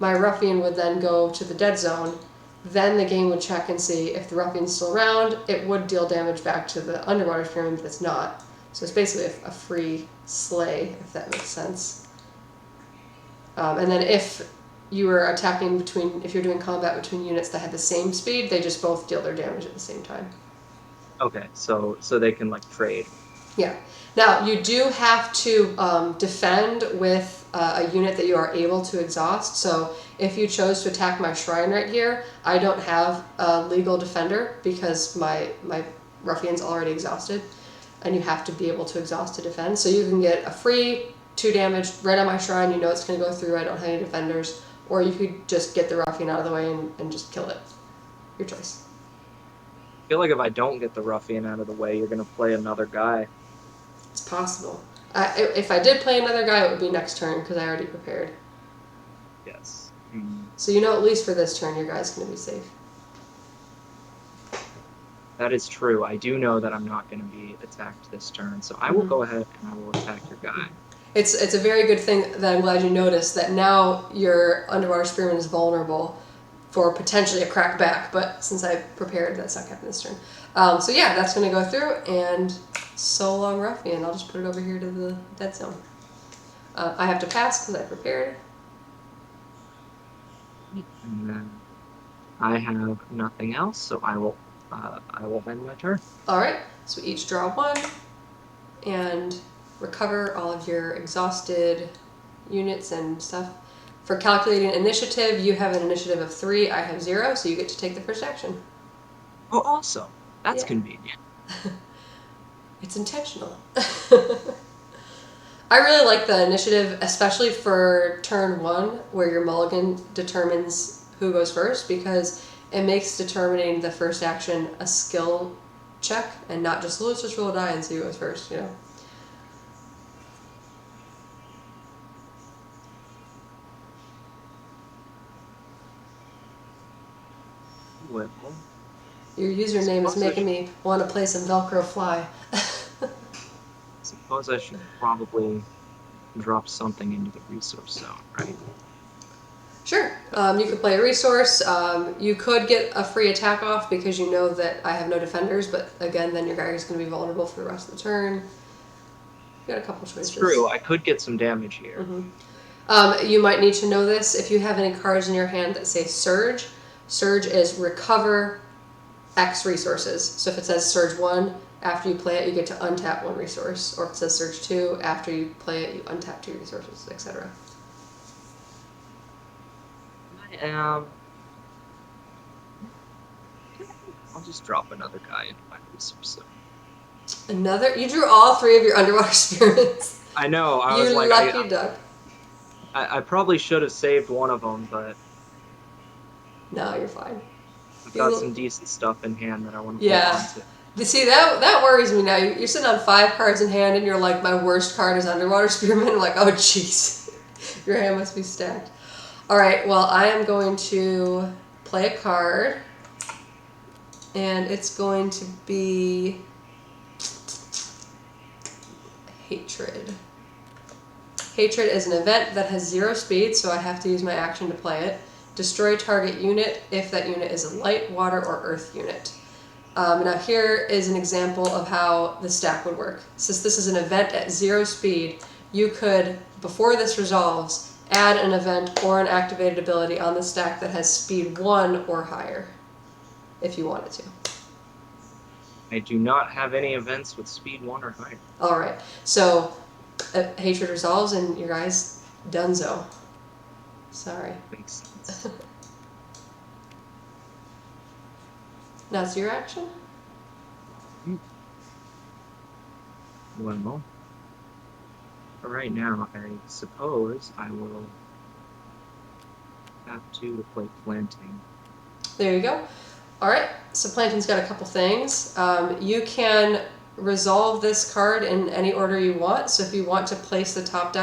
My Ruffian would then go to the dead zone. Then the game would check and see if the Ruffian's still around. It would deal damage back to the Underwater Spearman, but it's not. So it's basically a free slay, if that makes sense. And then if you were attacking if you're doing combat between units that had the same speed, they just both deal their damage at the same time.
Okay, so they can like trade.
Yeah. Now, you do have to defend with a unit that you are able to exhaust. So if you chose to attack my shrine right here, I don't have a legal defender because my ruffian's already exhausted, and you have to be able to exhaust to defend. So you can get a free 2 damage right on my shrine. You know it's going to go through. I don't have any defenders. Or you could just get the ruffian out of the way and just kill it. Your choice.
I feel like if I don't get the ruffian out of the way, you're gonna play another guy.
It's possible. If I did play another guy, it would be next turn because I already prepared.
Yes.
So you know at least for this turn your guy's going to be safe.
That is true. I do know that I'm not going to be attacked this turn, so I will go ahead and I will attack your guy.
It's a very good thing that I'm glad you noticed that now your Underwater Spearmint is vulnerable for potentially a crack back, but since I prepared, that's not happening this turn. So yeah, that's going to go through, and so long ruffian. I'll just put it over here to the dead zone. I have to pass because I prepared.
And then I have nothing else, so I will end my turn.
All right, so we each draw 1 and recover all of your exhausted units and stuff. For calculating initiative, you have an initiative of 3, I have 0, so you get to take the first action.
Oh, awesome. That's
Yeah.
convenient.
It's intentional. I really like the initiative, especially for turn 1, where your mulligan determines who goes first, because it makes determining the first action a skill check and not just, let's just roll a die and see who goes first, you know?
Well,
Your username is making me want to play some Velcro Fly.
suppose I should probably drop something into the resource zone, right?
Sure. You could play a resource. You could get a free attack off because you know that I have no defenders, but again, then your guy is going to be vulnerable for the rest of the turn. You got a couple choices.
It's true. I could get some damage here.
You might need to know this if you have any cards in your hand that say Surge. Surge is recover X resources. So if it says Surge 1, after you play it, you get to untap 1 resource. Or if it says Surge 2, after you play it, you untap 2 resources, etc.
I'll just drop another guy into my resource zone.
You drew all 3 of your Underwater Spearmints.
I know. I
You
was like,
lucky duck.
I probably should have saved one of them, but
No, you're fine.
I've got some decent stuff in hand that I want to hold on to.
See, that worries me now. You're sitting on 5 cards in hand and you're like, my worst card is Underwater Spearmint. I'm like, oh jeez. Your hand must be stacked. Alright, well I am going to play a card. And it's going to be Hatred. Hatred is an event that has 0 speed, so I have to use my action to play it. Destroy target unit if that unit is a light, water, or earth unit. Now here is an example of how the stack would work. Since this is an event at 0 speed, you could, before this resolves, add an event or an activated ability on the stack that has speed 1 or higher, if you wanted to.
I do not have any events with speed 1 or higher.
Alright, so Hatred resolves and your guy's donezo. Sorry.
Makes sense.
Now it's your action?
Well, right now, I suppose I will have to play planting.
There you go. Alright, so Planting's got a couple things. You can resolve this card in any order you want, so if you want to place the top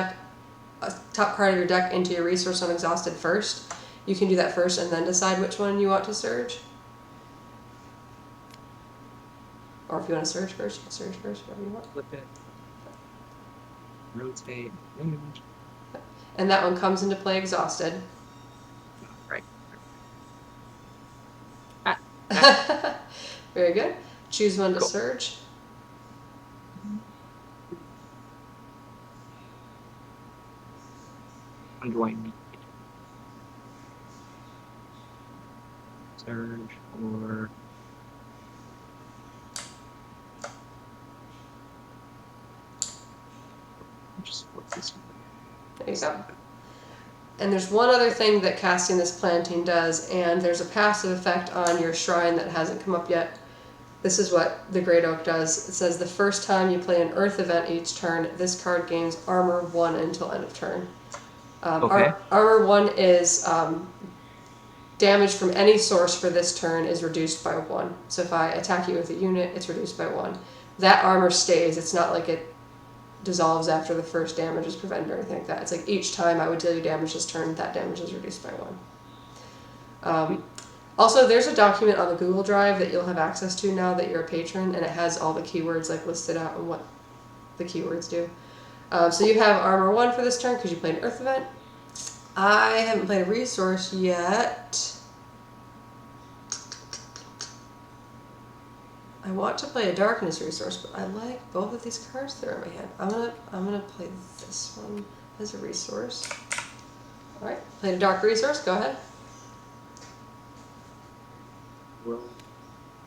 card of your deck into your resource unexhausted first, you can do that first and then decide which one you want to surge. Or if you want to surge first, you can surge first, whatever you want.
Flip it. Rotate. Image.
And that one comes into play exhausted.
Right.
Very good. Choose one to
Cool.
surge.
What do I need? surge or just flip this one.
There you go. And there's one other thing that casting this planting does, and there's a passive effect on your shrine that hasn't come up yet. This is what the Great Oak does. It says the first time you play an Earth event each turn, this card gains Armor 1 until end of turn.
Okay.
Armor 1 is damage from any source for this turn is reduced by 1. So if I attack you with a unit, it's reduced by 1. That armor stays. It's not like it dissolves after the first damage is prevented or anything like that. It's like each time I would deal you damage this turn, that damage is reduced by 1. Also, there's a document on the Google Drive that you'll have access to now that you're a patron, and it has all the keywords like listed out and what the keywords do. So you have Armor 1 for this turn because you played an Earth event. I haven't played a resource yet. I want to play a Darkness resource, but I like both of these cards that are in my hand. I'm gonna play this one as a resource. All right, played a Dark resource. Go ahead.
We'll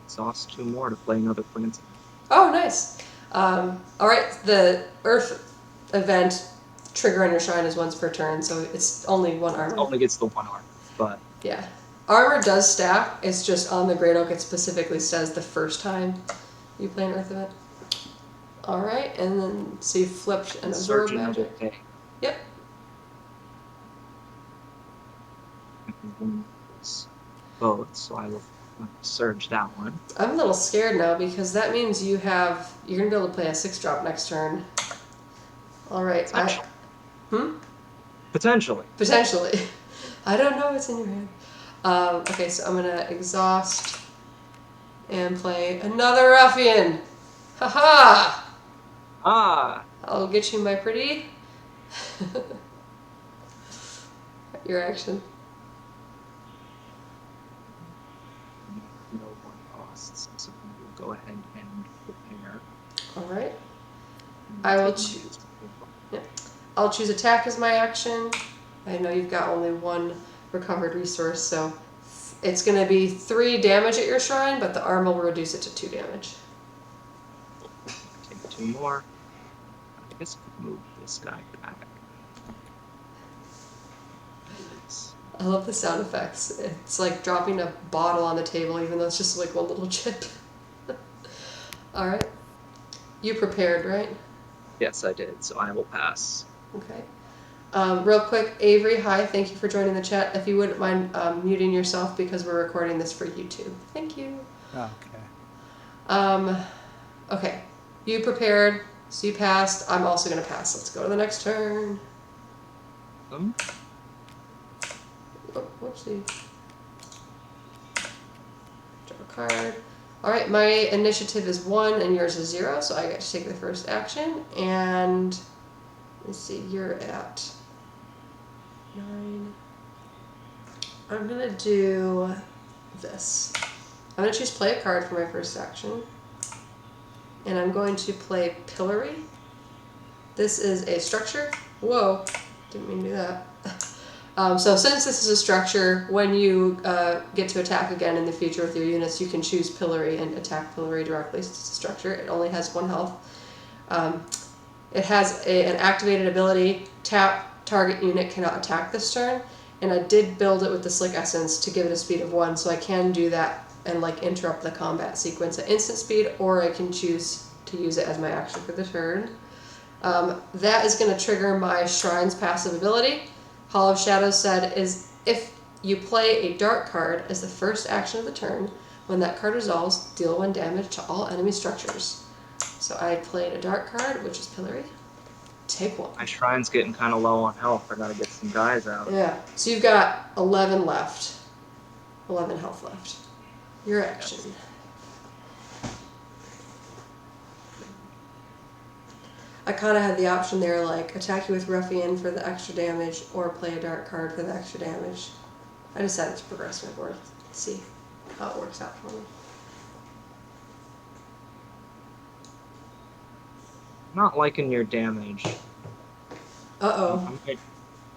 exhaust 2 more to play another planting.
Oh, nice. All right, the Earth event trigger on your shrine is once per turn, so it's only 1 armor.
It only gets the 1 armor, but
yeah. Armor does stack, it's just on the Great Oak it specifically says the first time you play an Earth event. Alright, and then so you flipped an absorb magic. Yep.
Both, so I will surge that one.
I'm a little scared now because that means you're gonna be able to play a 6-drop next turn. Alright.
Potentially.
Potentially. I don't know what's in your hand. Okay, so I'm gonna exhaust and play another ruffian. Haha! I'll get you, my pretty. Your action.
No 1 costs, so we'll go ahead and prepare.
Alright. I will choose. Yeah. I'll choose attack as my action. I know you've got only 1 recovered resource, so it's going to be 3 damage at your shrine, but the armor will reduce it to 2 damage.
Take 2 more. I guess I could move this guy back.
I love the sound effects. It's like dropping a bottle on the table, even though it's just like 1 little chip. Alright. You prepared, right?
Yes, I did, so I will pass.
Okay. Real quick, Avery, hi, thank you for joining the chat. If you wouldn't mind muting yourself because we're recording this for YouTube. Thank you.
Okay.
Okay. You prepared, so you passed. I'm also going to pass. Let's go to the next turn. Oh, whoopsie. Draw a card. Alright, my initiative is 1 and yours is 0, so I get to take the first action. And let's see, you're at 9. I'm gonna do this. I'm gonna choose play a card for my first action. And I'm going to play Pillory. This is a structure. Whoa, didn't mean to do that. So since this is a structure, when you get to attack again in the future with your units, you can choose Pillory and attack Pillory directly. It's a structure. It only has 1 health. It has an activated ability, tap, target unit cannot attack this turn, and I did build it with the Slick Essence to give it a speed of 1, so I can do that and like interrupt the combat sequence at instant speed, or I can choose to use it as my action for the turn. That is going to trigger my Shrine's passive ability. Hall of Shadows said is if you play a dark card as the first action of the turn, when that card resolves, deal 1 damage to all enemy structures. So I played a dark card, which is Pillory. Take 1.
My shrine's getting kind of low on health. I gotta get some guys out.
Yeah. So you've got 11 left. 11 health left. Your action. Yes. I kind of had the option there, like, attack you with Ruffian for the extra damage, or play a dark card for the extra damage. I decided to progress my board. Let's see how it works out for me.
Not liking your damage.
Uh-oh.
I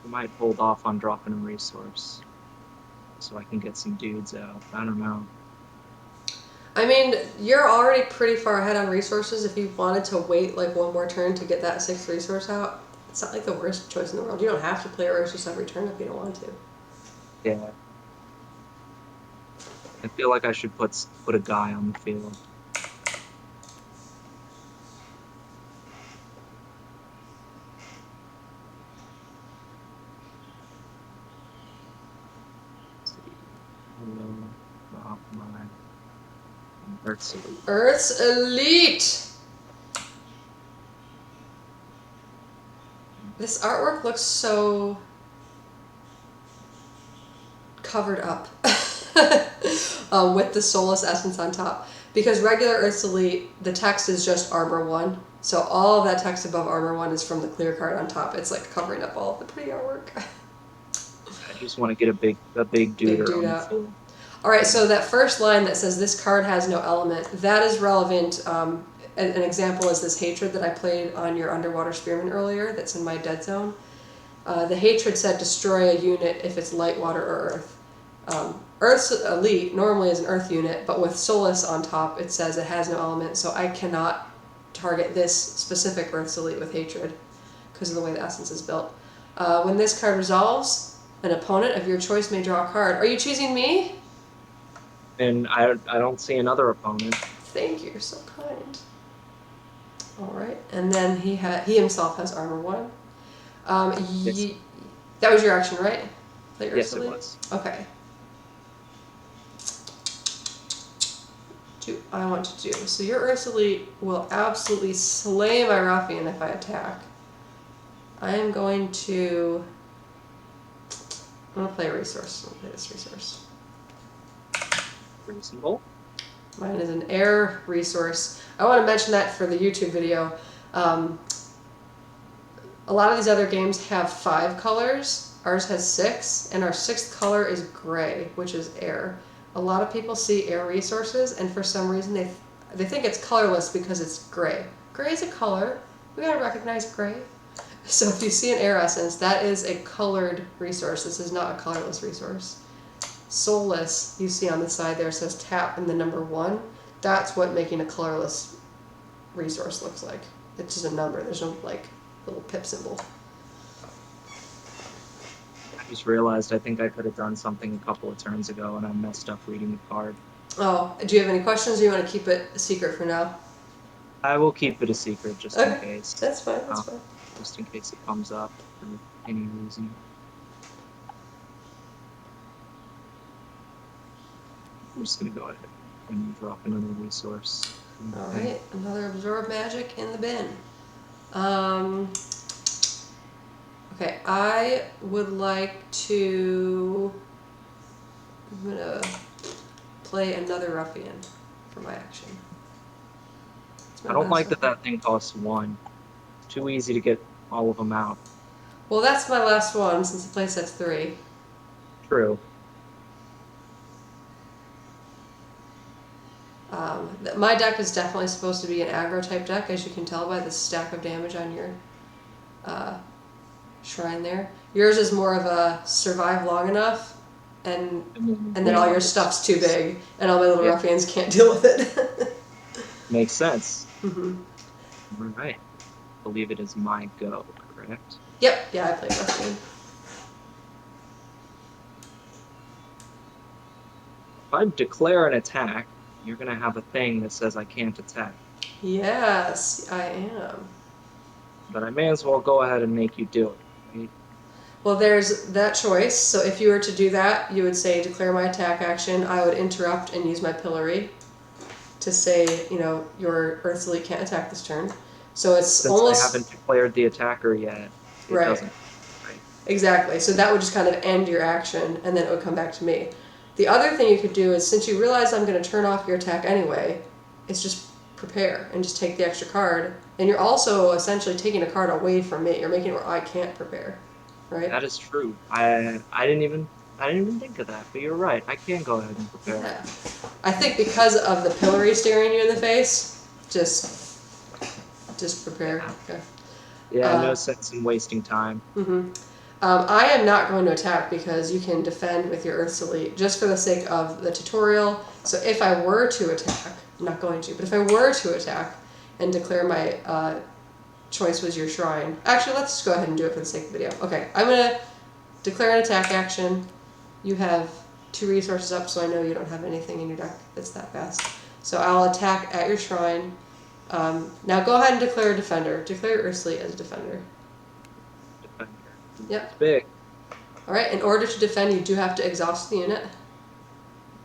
might hold off on dropping a resource. so I can get some dudes out. I don't know.
I mean, you're already pretty far ahead on resources. If you wanted to wait like one more turn to get that 6th resource out, it's not like the worst choice in the world. You don't have to play Ursus every turn if you don't want to.
Yeah. I feel like I should put a guy on the field. Let's see. Off my Earth's Elite.
Earth's Elite! This artwork looks so covered up with the Soulless Essence on top. Because regular Earth's Elite, the text is just Armor 1. So all of that text above Armor 1 is from the clear card on top. It's like covering up all of the pretty artwork.
I just want to get a big dude on the field.
Alright, so that first line that says this card has no element, that is relevant. An example is this Hatred that I played on your Underwater Spearmint earlier that's in my dead zone. The Hatred said destroy a unit if it's light, water, or earth. Earth's Elite normally is an earth unit, but with Soulless on top it says it has no element, so I cannot target this specific Earth's Elite with Hatred because of the way the essence is built. When this card resolves, an opponent of your choice may draw a card. Are you choosing me?
And I don't see another opponent.
Thank you, you're so kind. Alright, and then he himself has Armor 1.
Yes.
That was your action, right?
Yes, it was.
Okay. Do I want to do? So your Earth's Elite will absolutely slay my Ruffian if I attack. I am going to... I'm going to play a resource. I'm going to play this resource.
Reasonable.
Mine is an air resource. I want to mention that for the YouTube video. A lot of these other games have 5 colors. Ours has 6, and our 6th color is gray, which is air. A lot of people see air resources, and for some reason they think it's colorless because it's gray. Gray is a color. We gotta recognize gray. So if you see an air essence, that is a colored resource. This is not a colorless resource. Soulless, you see on the side there, says tap and the number 1. That's what making a colorless resource looks like. It's just a number. There's no like little pip symbol.
I just realized I think I could have done something a couple of turns ago and I messed up reading the card.
Oh, do you have any questions or you want to keep it a secret for now?
I will keep it a secret just in case.
That's fine, that's fine.
Just in case it comes up for any reason. I'm just going to go ahead and drop another resource.
Alright, another Absorb Magic in the bin. Okay, I would like to... I'm going to play another Ruffian for my action.
I don't like that thing costs 1. It's too easy to get all of them out.
Well, that's my last one since the playset's 3.
True.
My deck is definitely supposed to be an aggro type deck, as you can tell by the stack of damage on your shrine there. Yours is more of a survive long enough, and then all your stuff's too big, and all my little ruffians can't deal with it.
Makes sense.
Mm-hmm.
All right. I believe it is my go, correct?
Yep. Yeah, I played ruffian.
If I declare an attack, you're going to have a thing that says I can't attack.
Yes, I am.
But I may as well go ahead and make you do it, right?
Well, there's that choice. So if you were to do that, you would say declare my attack action. I would interrupt and use my pillory to say, you know, your Earth's Elite can't attack this turn. So it's
Since
almost...
I haven't declared the attacker yet, it doesn't. Right.
Exactly. So that would just kind of end your action, and then it would come back to me. The other thing you could do is, since you realize I'm going to turn off your attack anyway, is just prepare and just take the extra card. And you're also essentially taking a card away from me. You're making it where I can't prepare, right?
That is true. I didn't even think of that, but you're right. I can go ahead and prepare.
Yeah. I think because of the pillory staring you in the face, just prepare. Okay.
Yeah, no sense in wasting time.
Mm-hmm. I am not going to attack because you can defend with your Earth's Elite just for the sake of the tutorial. So if I were to attack, I'm not going to, but if I were to attack and declare my choice was your shrine. Actually, let's just go ahead and do it for the sake of the video. Okay, I'm going to declare an attack action. You have 2 resources up, so I know you don't have anything in your deck that's that fast. So I'll attack at your shrine. Now go ahead and declare a defender. Declare Earth's Elite as a defender.
Defender.
Yep.
It's big.
Alright, in order to defend, you do have to exhaust the unit.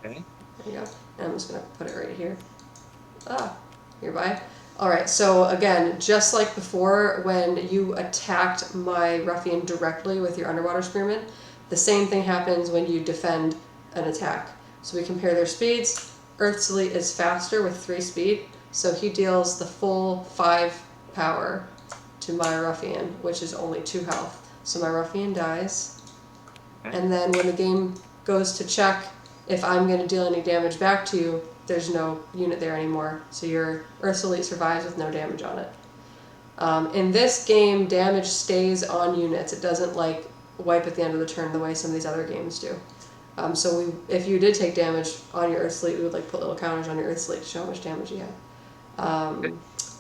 Okay.
There you go. And I'm just going to put it right here. Nearby. Alright, so again, just like before, when you attacked my ruffian directly with your Underwater Spearmint, the same thing happens when you defend an attack. So we compare their speeds. Earth's Elite is faster with 3 speed, so he deals the full 5 power to my ruffian, which is only 2 health. So my ruffian dies.
Okay.
And then when the game goes to check if I'm going to deal any damage back to you, there's no unit there anymore. So your Earth's Elite survives with no damage on it. In this game, damage stays on units. It doesn't like wipe at the end of the turn the way some of these other games do. So if you did take damage on your Earth's Elite, we would like put little counters on your Earth's Elite to show how much damage you had.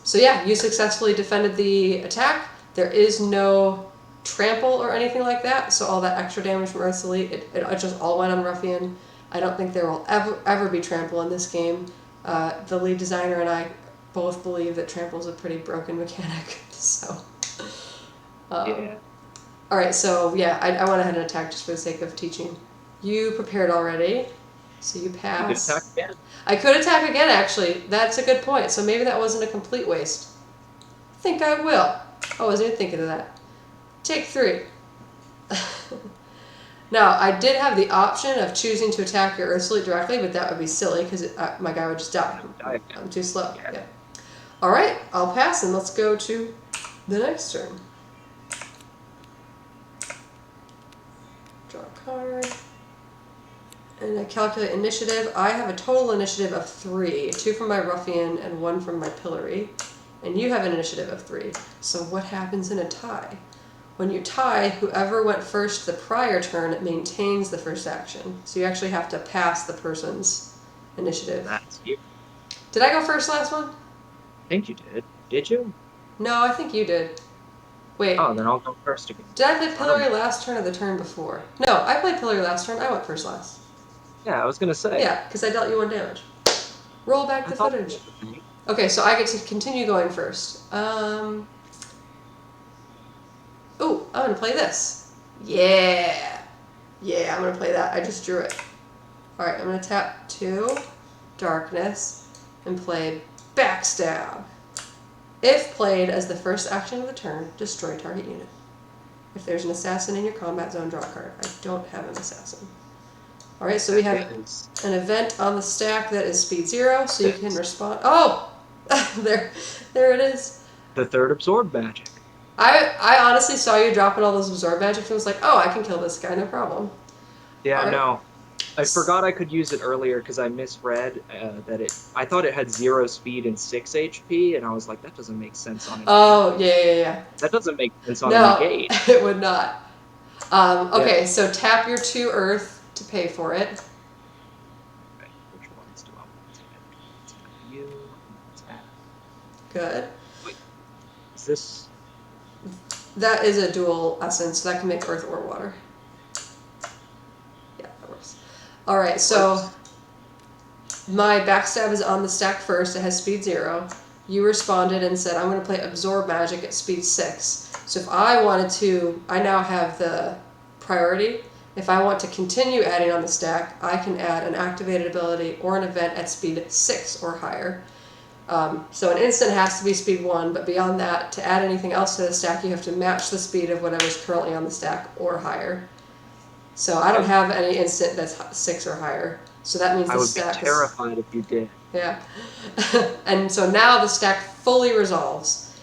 So yeah, you successfully defended the attack. There is no trample or anything like that, so all that extra damage from Earth's Elite, it just all went on Ruffian. I don't think there will ever be trample in this game. The lead designer and I both believe that trample is a pretty broken mechanic. So,
Yeah.
all right. So yeah, I went ahead and attacked just for the sake of teaching. You prepared already, so you pass.
You can attack again.
I could attack again. Actually, that's a good point. So maybe that wasn't a complete waste. I think I will. Oh, I wasn't even thinking of that. Take 3. Now, I did have the option of choosing to attack your Earth's Elite directly, but that would be silly because my guy would just die. I'm too slow. Yeah. All right, I'll pass and let's go to the next turn. Draw a card. And I calculate initiative. I have a total initiative of 3. 2 from my ruffian and 1 from my pillory. And you have an initiative of 3. So what happens in a tie? When you tie, whoever went first the prior turn maintains the first action. So you actually have to pass the person's initiative.
That's you.
Did I go first last one?
I think you did. Did you?
No, I think you did. Wait.
Oh, then I'll go first again.
Did I play pillory last turn or the turn before? No, I played pillory last turn. I went first last.
Yeah, I was gonna say.
Yeah, because I dealt you 1 damage. Roll back the footage. Okay, so I get to continue going first. Ooh, I'm going to play this. Yeah. Yeah, I'm going to play that. I just drew it. Alright, I'm going to tap 2, Darkness, and play Backstab. If played as the first action of the turn, destroy target unit. If there's an assassin in your combat zone, draw a card. I don't have an assassin. Alright, so we have an event on the stack that is speed 0, so you can respond. Oh! there it is.
The 3rd absorb magic.
I honestly saw you dropping all those absorb magic and was like, oh, I can kill this guy, no problem.
Yeah,
Right.
no. I forgot I could use it earlier because I misread that I thought it had 0 speed and 6 HP, and I was like, that doesn't make sense on it.
Oh, yeah.
That doesn't make sense on
No,
a negate.
it would not. Okay,
Yeah.
so tap your 2 earth to pay for it.
Okay, which ones do I want to hit? Let's tap you. Let's tap.
Good.
Wait, is this...
That is a dual essence, so that can make earth or water. Yeah, that works. Alright, so my backstab is on the stack first. It has speed 0. You responded and said, I'm going to play absorb magic at speed 6. So if I wanted to, I now have the priority. If I want to continue adding on the stack, I can add an activated ability or an event at speed 6 or higher. So an instant has to be speed 1, but beyond that, to add anything else to the stack, you have to match the speed of whatever's currently on the stack or higher. So I don't have any instant that's 6 or higher. So that means the stack
I would be terrified if you did.
Yeah. And so now the stack fully resolves.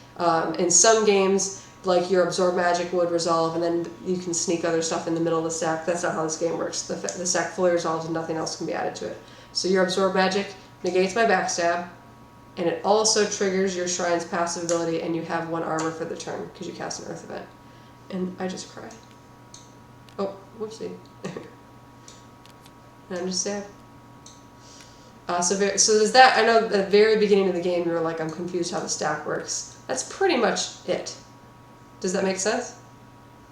In some games, like your absorb magic would resolve, and then you can sneak other stuff in the middle of the stack. That's not how this game works. The stack fully resolves and nothing else can be added to it. So your absorb magic negates my backstab, and it also triggers your shrine's passive ability, and you have 1 armor for the turn because you cast an earth event. And I just cry. Oh, whoopsie. And I'm just sad. So there's that. I know at the very beginning of the game you were like, I'm confused how the stack works. That's pretty much it. Does that make sense?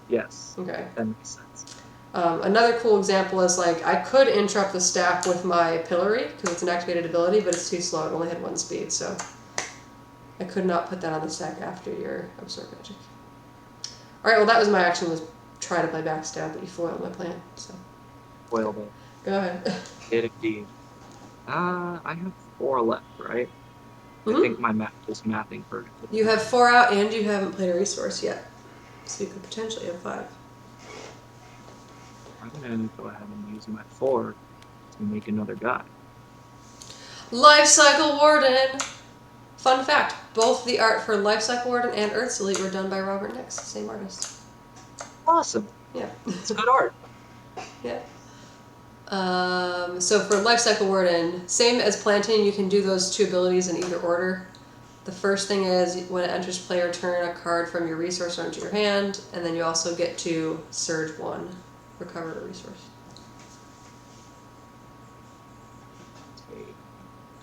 Yes.
Okay.
That makes sense.
Another cool example is like I could interrupt the stack with my pillory because it's an activated ability, but it's too slow. It only had 1 speed, so I could not put that on the stack after your absorb magic. All right. Well, that was my action. Was try to play backstab, but you foiled my plan. So
Foiled it.
go ahead.
Did indeed. I have 4 left, right? I
Mm-hmm.
think my math is mathing perfectly.
You have 4 out, and you haven't played a resource yet, so you could potentially have 5.
I'm gonna go ahead and use my 4 to make another guy.
Life Cycle Warden! Fun fact, both the art for Life Cycle Warden and Earth's Elite were done by Robert Nix, same artist.
Awesome.
Yeah.
It's good art.
Yeah. So for Life Cycle Warden, same as Planting, you can do those 2 abilities in either order. The first thing is, when it enters player turn, a card from your resource onto your hand, and then you also get to Surge 1, recover a resource.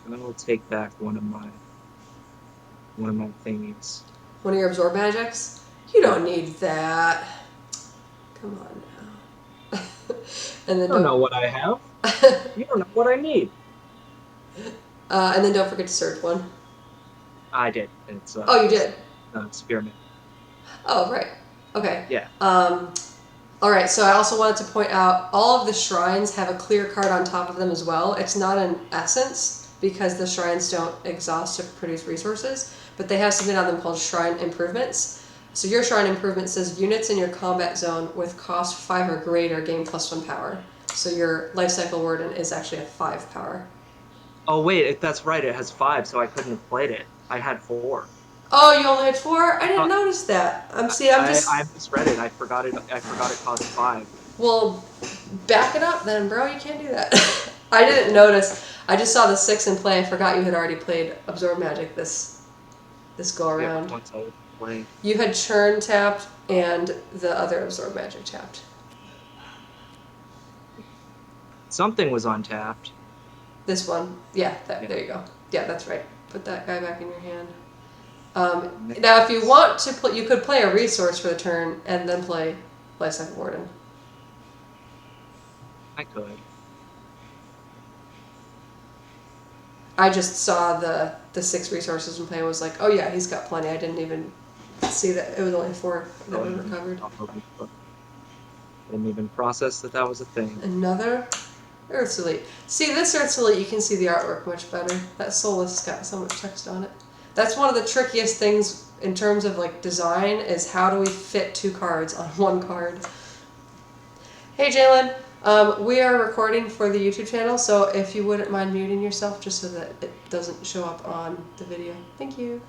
And then we'll take back one of my thingies.
One of your Absorb Magics? You don't need that. Come on now. And then
I don't know what I have. You don't know what I need.
And then don't forget to Surge 1.
I did. It's
Oh, you did?
Spearmint.
Oh, right. Okay.
Yeah.
All right, so I also wanted to point out all of the shrines have a clear card on top of them as well. It's not an essence because the shrines don't exhaust to produce resources, but they have something on them called Shrine Improvements. So your Shrine Improvement says units in your combat zone with cost 5 or greater gain +1 power. So your Life Cycle Warden is actually a 5 power.
Oh wait, that's right. It has 5, so I couldn't have played it. I had 4.
Oh, you only had 4? I didn't notice that.
I misread it. I forgot it. I forgot it cost 5.
Well, back it up then, bro. You can't do that. I didn't notice. I just saw the 6 in play. I forgot you had already played Absorb Magic this go around.
Yeah, once I played.
You had Churn tapped and the other Absorb Magic tapped.
Something was untapped.
This one. Yeah, there you go. Yeah, that's right. Put that guy back in your hand. Now, if you want to play, you could play a resource for the turn and then play Life Cycle Warden.
I could.
I just saw the 6 resources in play and was like, oh yeah, he's got plenty. I didn't even see that it was only 4 that were recovered.
Didn't even process that was a thing.
Another Earth's Elite. See, this Earth's Elite, you can see the artwork much better. That Soulless has got so much text on it. That's one of the trickiest things in terms of like design is how do we fit 2 cards on 1 card. Hey Jalen, we are recording for the YouTube channel, so if you wouldn't mind muting yourself just so that it doesn't show up on the video. Thank you.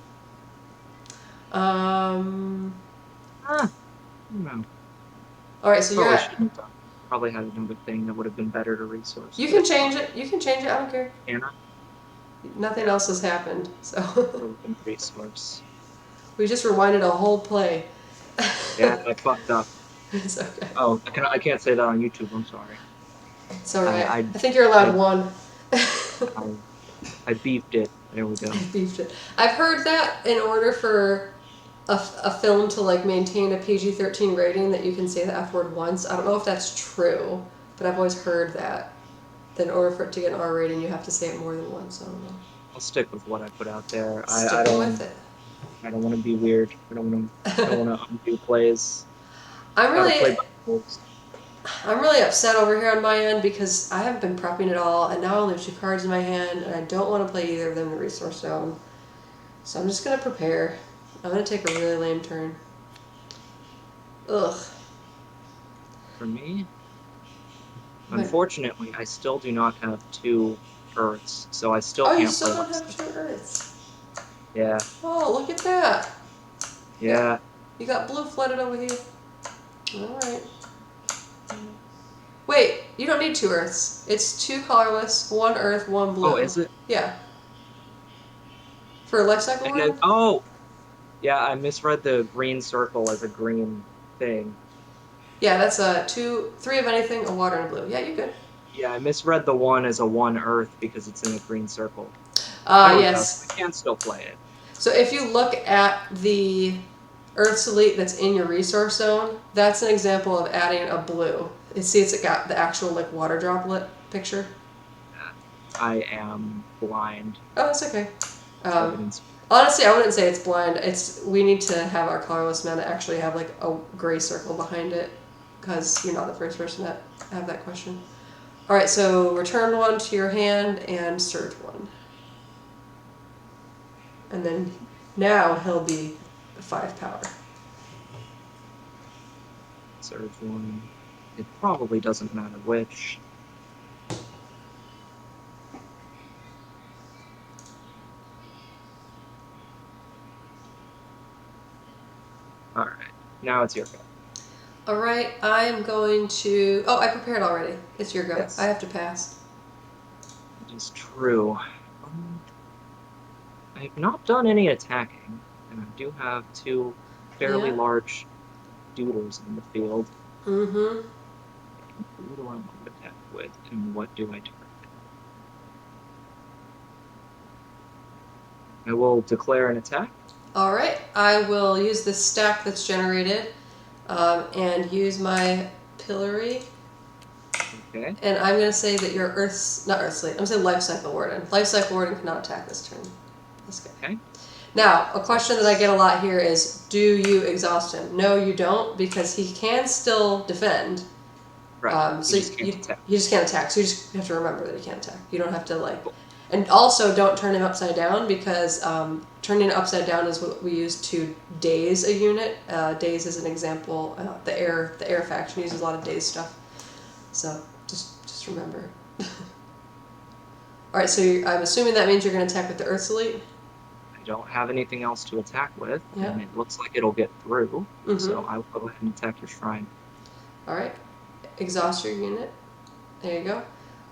No.
Alright, so you're at...
Probably had another thing that would have been better to resource.
You can change it. You can change it. I don't care.
Can I?
Nothing else has happened, so...
Resource.
We just rewinded a whole play.
Yeah, I fucked up.
It's okay.
Oh, I can't say that on YouTube. I'm sorry.
It's alright. I think you're allowed 1.
I beefed it. There we go.
I beefed it. I've heard that in order for a film to like maintain a PG-13 rating that you can say the F word once. I don't know if that's true, but I've always heard that in order for it to get an R rating, you have to say it more than once. I don't know.
I'll stick with what I put out there.
I don't
want to be weird. I don't want to undo plays.
I'm really upset over here on my end because I haven't been prepping at all, and now I only have 2 cards in my hand, and I don't want to play either of them in the resource zone. So I'm just gonna prepare. I'm gonna take a really lame turn. Ugh.
For me, unfortunately, I still do not have 2 Earths, so I still can't play. Oh,
you still don't have 2 Earths?
Yeah.
Oh, look at that.
Yeah.
You got blue flooded over here. Alright. Wait, you don't need 2 Earths. It's 2 colorless, 1 Earth, 1 blue.
Oh, is it?
Yeah. For a life cycle one?
Oh! Yeah, I misread the green circle as a green thing.
Yeah, that's three of anything, a water and a blue. Yeah, you're good.
Yeah, I misread the 1 as a 1 earth because it's in a green circle. There we go.
Yes.
I can still play it.
So if you look at the Earth's Elite that's in your resource zone, that's an example of adding a blue. See, it's got the actual like water droplet picture.
I am blind.
Oh, it's okay.
Evidence.
Honestly, I wouldn't say it's blind. We need to have our colorless mana actually have like a gray circle behind it, because you're not the first person to have that question. All right, so return 1 to your hand and search 1, and then now he'll be 5 power.
Search 1. It probably doesn't matter which. All right, now it's your go.
All right, I'm going to. Oh, I prepared already. It's your go.
Yes.
I have to pass.
It is true. I have not done any attacking, and I do have 2 fairly large doodles in the field.
Mm-hmm.
Who do I want to attack with, and what do I do? I will declare an attack.
All right, I will use this stack that's generated, and use my pillory.
Okay.
And I'm going to say that your not Earth Slate, I'm going to say Life Cycle Warden. Life Cycle Warden cannot attack this turn. Let's go.
Okay.
Now, a question that I get a lot here is, do you exhaust him? No, you don't, because he can still defend.
Right.
So
you
just can't attack. So you just have to remember that he can't attack. You don't have to like, and also don't turn him upside down, because turning it upside down is what we use to daze a unit. Daze is an example. The air faction uses a lot of daze stuff. So just remember. All right. So I'm assuming that means you're going to attack with the Earth's Elite.
I don't have anything else to attack with,
Yeah.
and it looks like it'll get through.
Mm-hmm.
So I will go ahead and attack your shrine.
All right. Exhaust your unit. There you go.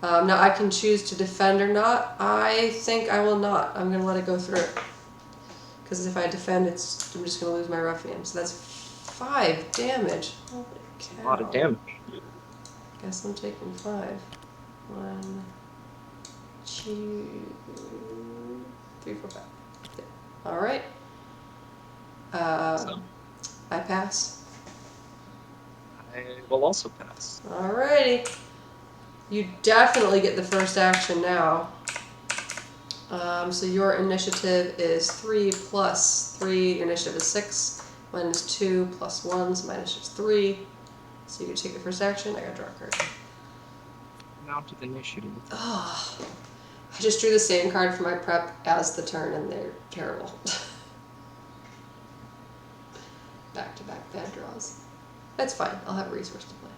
Now I can choose to defend or not. I think I will not. I'm going to let it go through. Because if I defend, I'm just going to lose my ruffian. So that's 5 damage. Holy cow.
A lot of damage.
Guess I'm taking 5. 1, 2, 3, 4, 5. All right. I pass.
I will also pass.
Alrighty. You definitely get the first action now. So your initiative is 3 plus 3. Your initiative is 6. Mine is 2 plus 1, so my initiative is 3. So you can take the first action. I gotta draw a card.
Mounted initiative.
Oh, I just drew the same card for my prep as the turn, and they're terrible. Back-to-back bad draws. That's fine. I'll have a resource to play.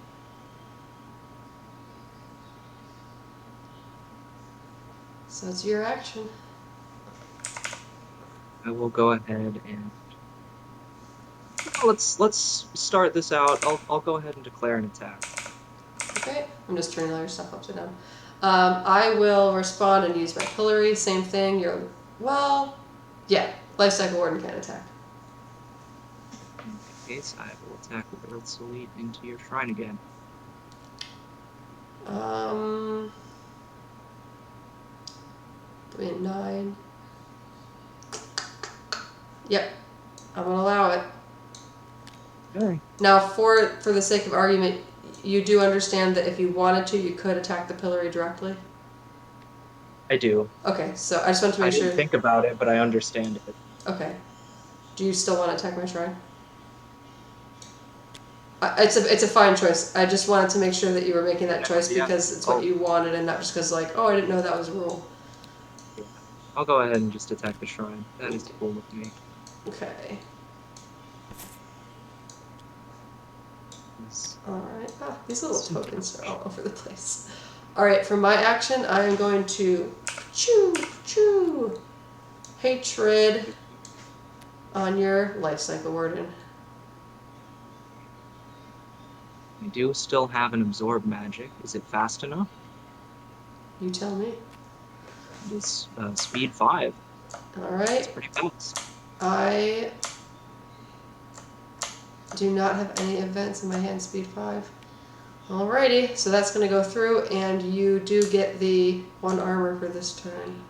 So it's your action.
I will go ahead and let's start this out. I'll go ahead and declare an attack.
Okay, I'm just turning all your stuff upside down. I will respond and use my pillory. Same thing. Life Cycle Warden can't attack.
In that case, I will attack with Earth's Elite into your shrine again.
3 and 9. Yep, I'm gonna allow it.
Okay.
Now, for the sake of argument, you do understand that if you wanted to, you could attack the pillory directly?
I do.
Okay, so I just want to make
I didn't think about it, but I understand it.
Okay. Do you still want to attack my shrine? It's a fine choice. I just wanted to make sure that you were making that choice because it's what you wanted, and not just because I didn't know that was a rule.
Yeah. I'll go ahead and just attack the shrine. That is cool with me.
Okay. Alright. These little tokens are all over the place. Alright, for my action, I am going to choo hatred on your Life Cycle Warden.
I do still have an absorb magic. Is it fast enough?
You tell me.
It is speed 5.
Alright.
It's pretty fast.
I do not have any events in my hand speed 5. Alrighty, so that's going to go through, and you do get the 1 armor for this turn.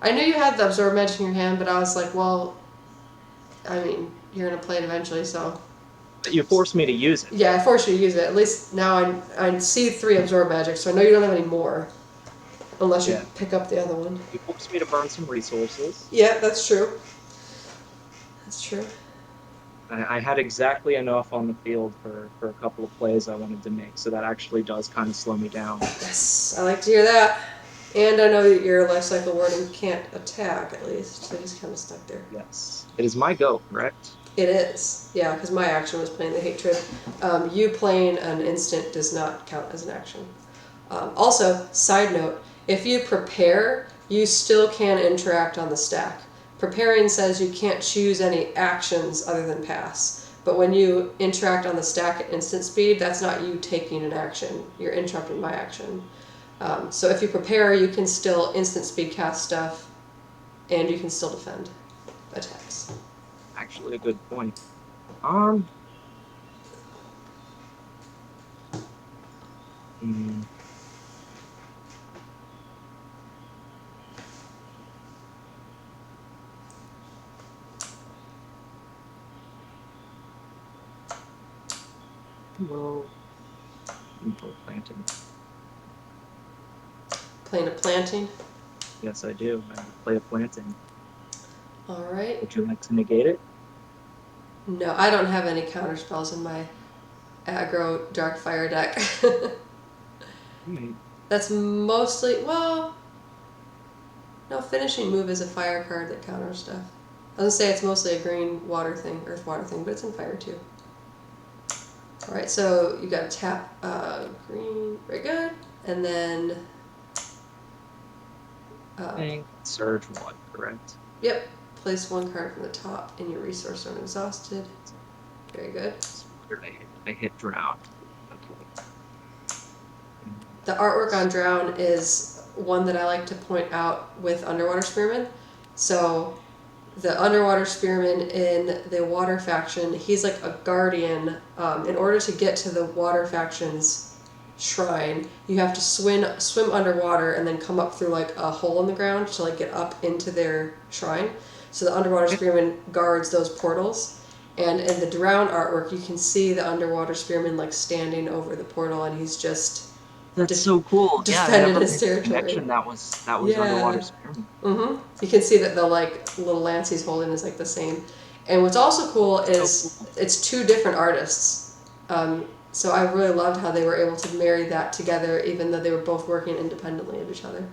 I knew you had the Absorb Magic in your hand, but I was like, well, I mean, you're going to play it eventually, so...
But you forced me to use it.
Yeah, I forced you to use it. At least now I see 3 Absorb Magic, so I know you don't have any more. Unless you pick up the other one.
You forced me to burn some resources.
Yeah, that's true. That's true.
I had exactly enough on the field for a couple of plays I wanted to make, so that actually does kind of slow me down.
Yes, I like to hear that. And I know that your Life Cycle Warden can't attack, at least, so he's kind of stuck there.
Yes. It is my go, correct?
It is. Yeah, because my action was playing the Hatred. You playing an instant does not count as an action. Also, side note, if you prepare, you still can interact on the stack. Preparing says you can't choose any actions other than pass. But when you interact on the stack at instant speed, that's not you taking an action. You're interrupting my action. So if you prepare, you can still instant speed cast stuff, and you can still defend attacks.
Actually, a good point. Well, planting.
Playing a planting?
Yes, I do. I play a planting.
Alright.
Would you like to negate it?
No, I don't have any counter spells in my aggro dark fire deck. That's mostly, well, no, finishing move is a fire card that counters stuff. I was gonna say it's mostly a green water thing, earth water thing, but it's in fire too. Alright, so you gotta tap green, very good, and then
Surge 1, correct?
Yep, place 1 card from the top in your resource zone exhausted. Very good.
I hit drown. Okay.
The artwork on Drown is one that I like to point out with Underwater Spearmint. So the Underwater Spearmint in the Water faction, he's like a guardian. In order to get to the Water faction's shrine, you have to swim underwater and then come up through like a hole in the ground to like get up into their shrine. So the Underwater Spearmint guards those portals. And in the Drown artwork, you can see the Underwater Spearmint like standing over the portal, and he's just
so cool.
Defended his territory.
That was Underwater Spearmint.
You can see that the like little lance he's holding is like the same. And what's also cool is it's 2 different artists. So I really loved how they were able to marry that together, even though they were both working independently of each other.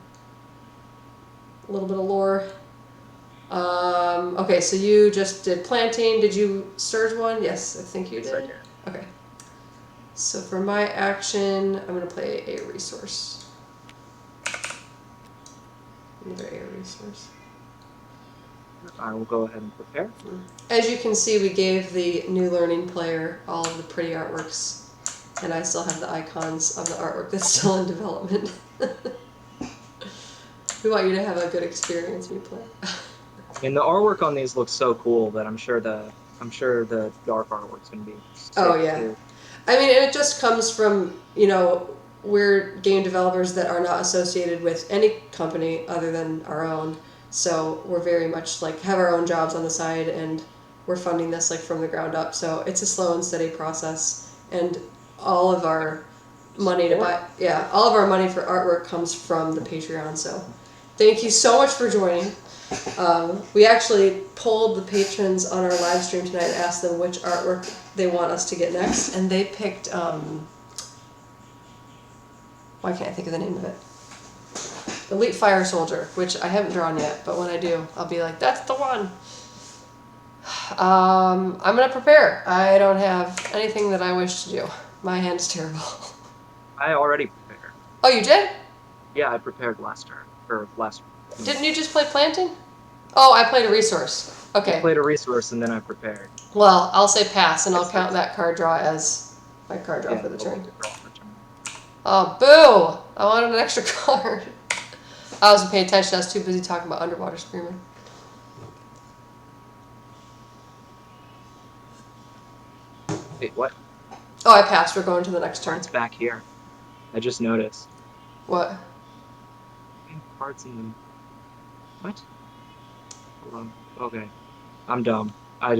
A little bit of lore. Okay, so you just did planting. Did you surge 1? Yes, I think you did.
Yes, I did.
Okay. So for my action, I'm going to play a resource. Another air resource.
I will go ahead and prepare.
As you can see, we gave the new learning player all of the pretty artworks, and I still have the icons of the artwork that's still in development. We want you to have a good experience when you play.
And the artwork on these looks so cool that I'm sure the dark artwork's gonna be.
Oh yeah, cool. I mean, and it just comes from, we're game developers that are not associated with any company other than our own. So we're very much like have our own jobs on the side, and we're funding this like from the ground up. So it's a slow and steady process, and all of our money all of our money for artwork comes from the Patreon. So thank you so much for joining. We actually polled the patrons on our live stream tonight and asked them which artwork they want us to get next, and they picked why can't I think of the name of it? Elite Fire Soldier, which I haven't drawn yet, but when I do, I'll be like, that's the one. I'm gonna prepare. I don't have anything that I wish to do. My hand's terrible.
I already prepared.
Oh, you did?
Yeah, I prepared last turn.
Didn't you just play planting? Oh, I played a resource. Okay.
I played a resource and then I prepared.
Well, I'll say pass, and I'll count that card draw as my card draw for the turn. Oh, boo! I wanted an extra card. I wasn't paying attention. I was too busy talking about Underwater Spearmint.
Wait, what?
Oh, I passed. We're going to the next
Oh,
turn.
it's back here. I just noticed.
What?
Cards in the... What? Hold on. Okay. I'm dumb. I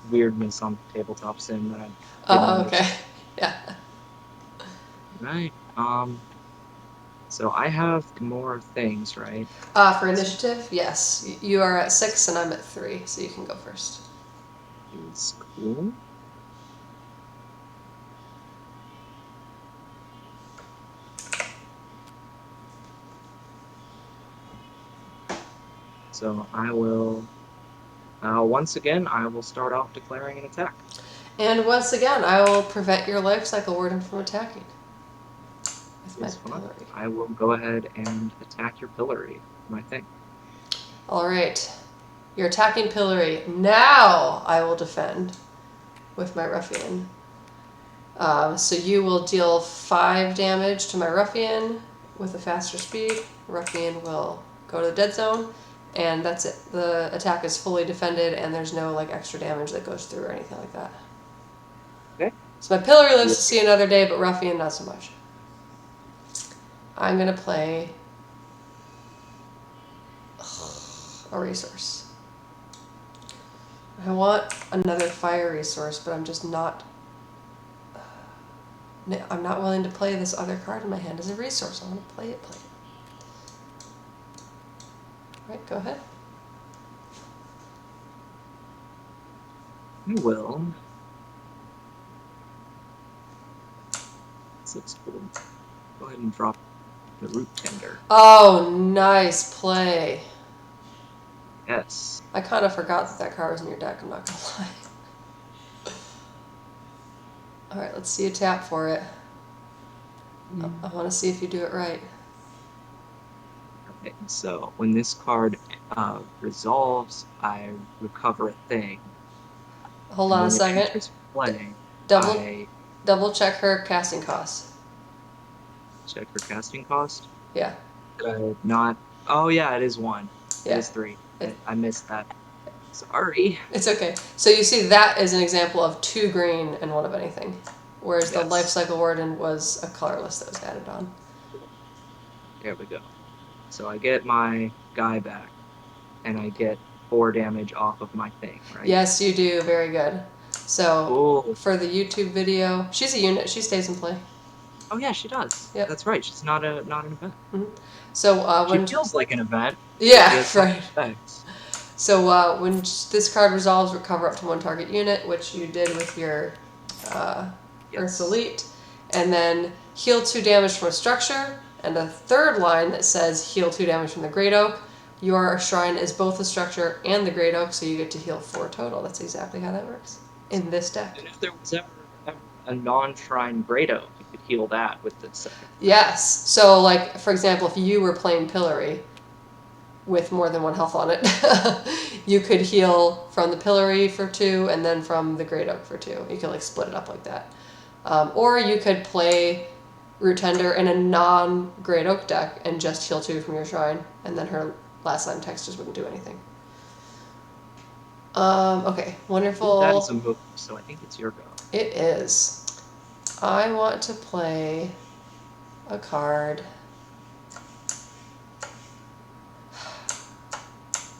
weirdness on tabletop sim that I didn't
Oh,
notice.
okay. Yeah.
Right. So I have more things, right?
For initiative, yes. You are at 6 and I'm at 3, so you can go first.
Is cool. So I will, once again, I will start off declaring an attack.
And once again, I will prevent your life cycle warden from attacking. With my
It's fine.
pillory.
I will go ahead and attack your pillory, my thing.
Alright. You're attacking pillory. Now I will defend with my ruffian. So you will deal 5 damage to my ruffian with a faster speed. Ruffian will go to the dead zone, and that's it. The attack is fully defended, and there's no like extra damage that goes through or anything like that.
Okay.
So my pillory lives to see another day, but ruffian not so much. I'm gonna play a resource. I want another fire resource, but I'm just not. I'm not willing to play this other card in my hand as a resource. I want to play it. Right, go ahead.
I will. This looks cool. Go ahead and drop the root tender.
Oh, nice play.
Yes.
I kind of forgot that that card was in your deck, I'm not going to lie. Alright, let's see a tap for it. I want to see if you do it right.
Okay, so when this card resolves, I recover a thing.
Hold
And
on a
when it
second.
enters play,
Double
I
check her casting cost.
check her casting cost.
Yeah.
Did I not? Oh yeah, it is 1. It
Yeah.
is 3. I missed that. Sorry.
It's okay. So you see that is an example of 2 green and 1 of anything. Whereas the life cycle warden was a colorless that was added on.
There we go. So I get my guy back, and I get 4 damage off of my thing, right?
Yes, you do. Very good. So
Cool.
for the YouTube video, she's a unit. She stays in play.
Oh yeah, she does.
Yep.
That's right. She's not an event.
Mm-hmm. So
She
when
feels like an event.
yeah,
She has
right.
effects.
So when this card resolves, recover up to 1 target unit, which you did with your Earth Elite, and then heal 2 damage from a structure, and a third line that says heal 2 damage from the Great Oak. Your shrine is both the structure and the Great Oak, so you get to heal 4 total. That's exactly how that works in this deck.
And if there was ever a non-shrine Great Oak, you could heal that with the second.
Yes. So, like, for example, if you were playing Pillory with more than 1 health on it, you could heal from the Pillory for 2 and then from the Great Oak for 2. You could, like, split it up like that. Or you could play Root Tender in a non-Great Oak deck and just heal 2 from your shrine, and then her last line text just wouldn't do anything. Okay, wonderful.
That is a move, so I think it's your go.
It is. I want to play a card.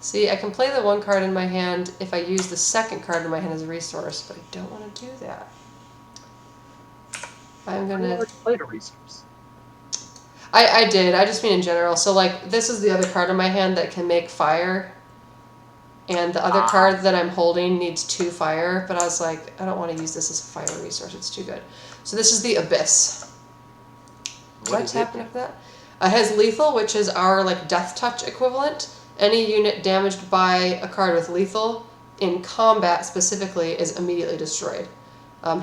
See, I can play the 1 card in my hand if I use the 2nd card in my hand as a resource, but I don't want to do that. I'm gonna.
I already played a resource.
I did. I just mean in general. So, like, this is the other card in my hand that can make fire. And the other card that I'm holding needs 2 fire. But I was like, I don't want to use this as a fire resource. It's too good. So this is the Abyss. What's happening with that? It has lethal, which is our, like, death touch equivalent. Any unit damaged by a card with lethal in combat specifically is immediately destroyed.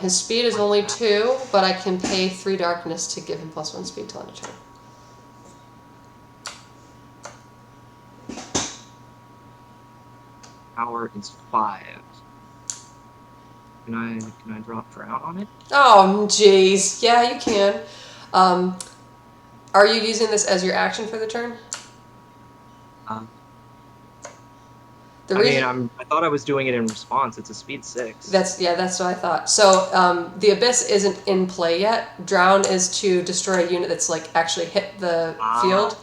His speed is only 2, but I can pay 3 darkness to give him +1 speed till end of turn.
Power is 5. Can I drop Drown on it?
Oh, jeez. Yeah, you can. Are you using this as your action for the turn? The
I mean,
reason
I thought I was doing it in response. It's a speed 6.
that's what I thought. So the abyss isn't in play yet. Drown is to destroy a unit that's like actually hit the field.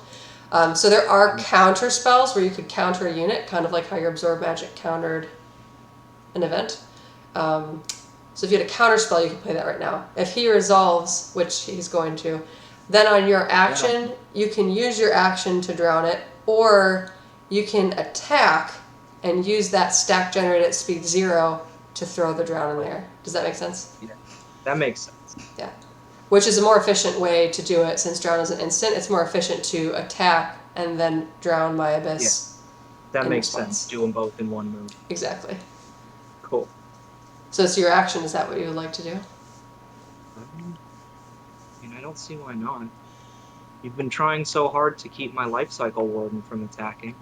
So there are counter spells where you could counter a unit, kind of like how your absorb magic countered an event. So if you had a counter spell, you can play that right now. If he resolves, which he's going to, then on your action, you can use your action to drown it, or you can attack and use that stack generated at speed 0 to throw the drown in there. Does that make sense?
Yeah, that makes sense.
Yeah. Which is a more efficient way to do it, since drown is an instant. It's more efficient to attack and then drown my abyss.
Yeah, that makes sense. Do them both in one move.
Exactly.
Cool.
So it's your action. Is that what you would like to do?
I mean, I don't see why not. You've been trying so hard to keep my life cycle warden from attacking.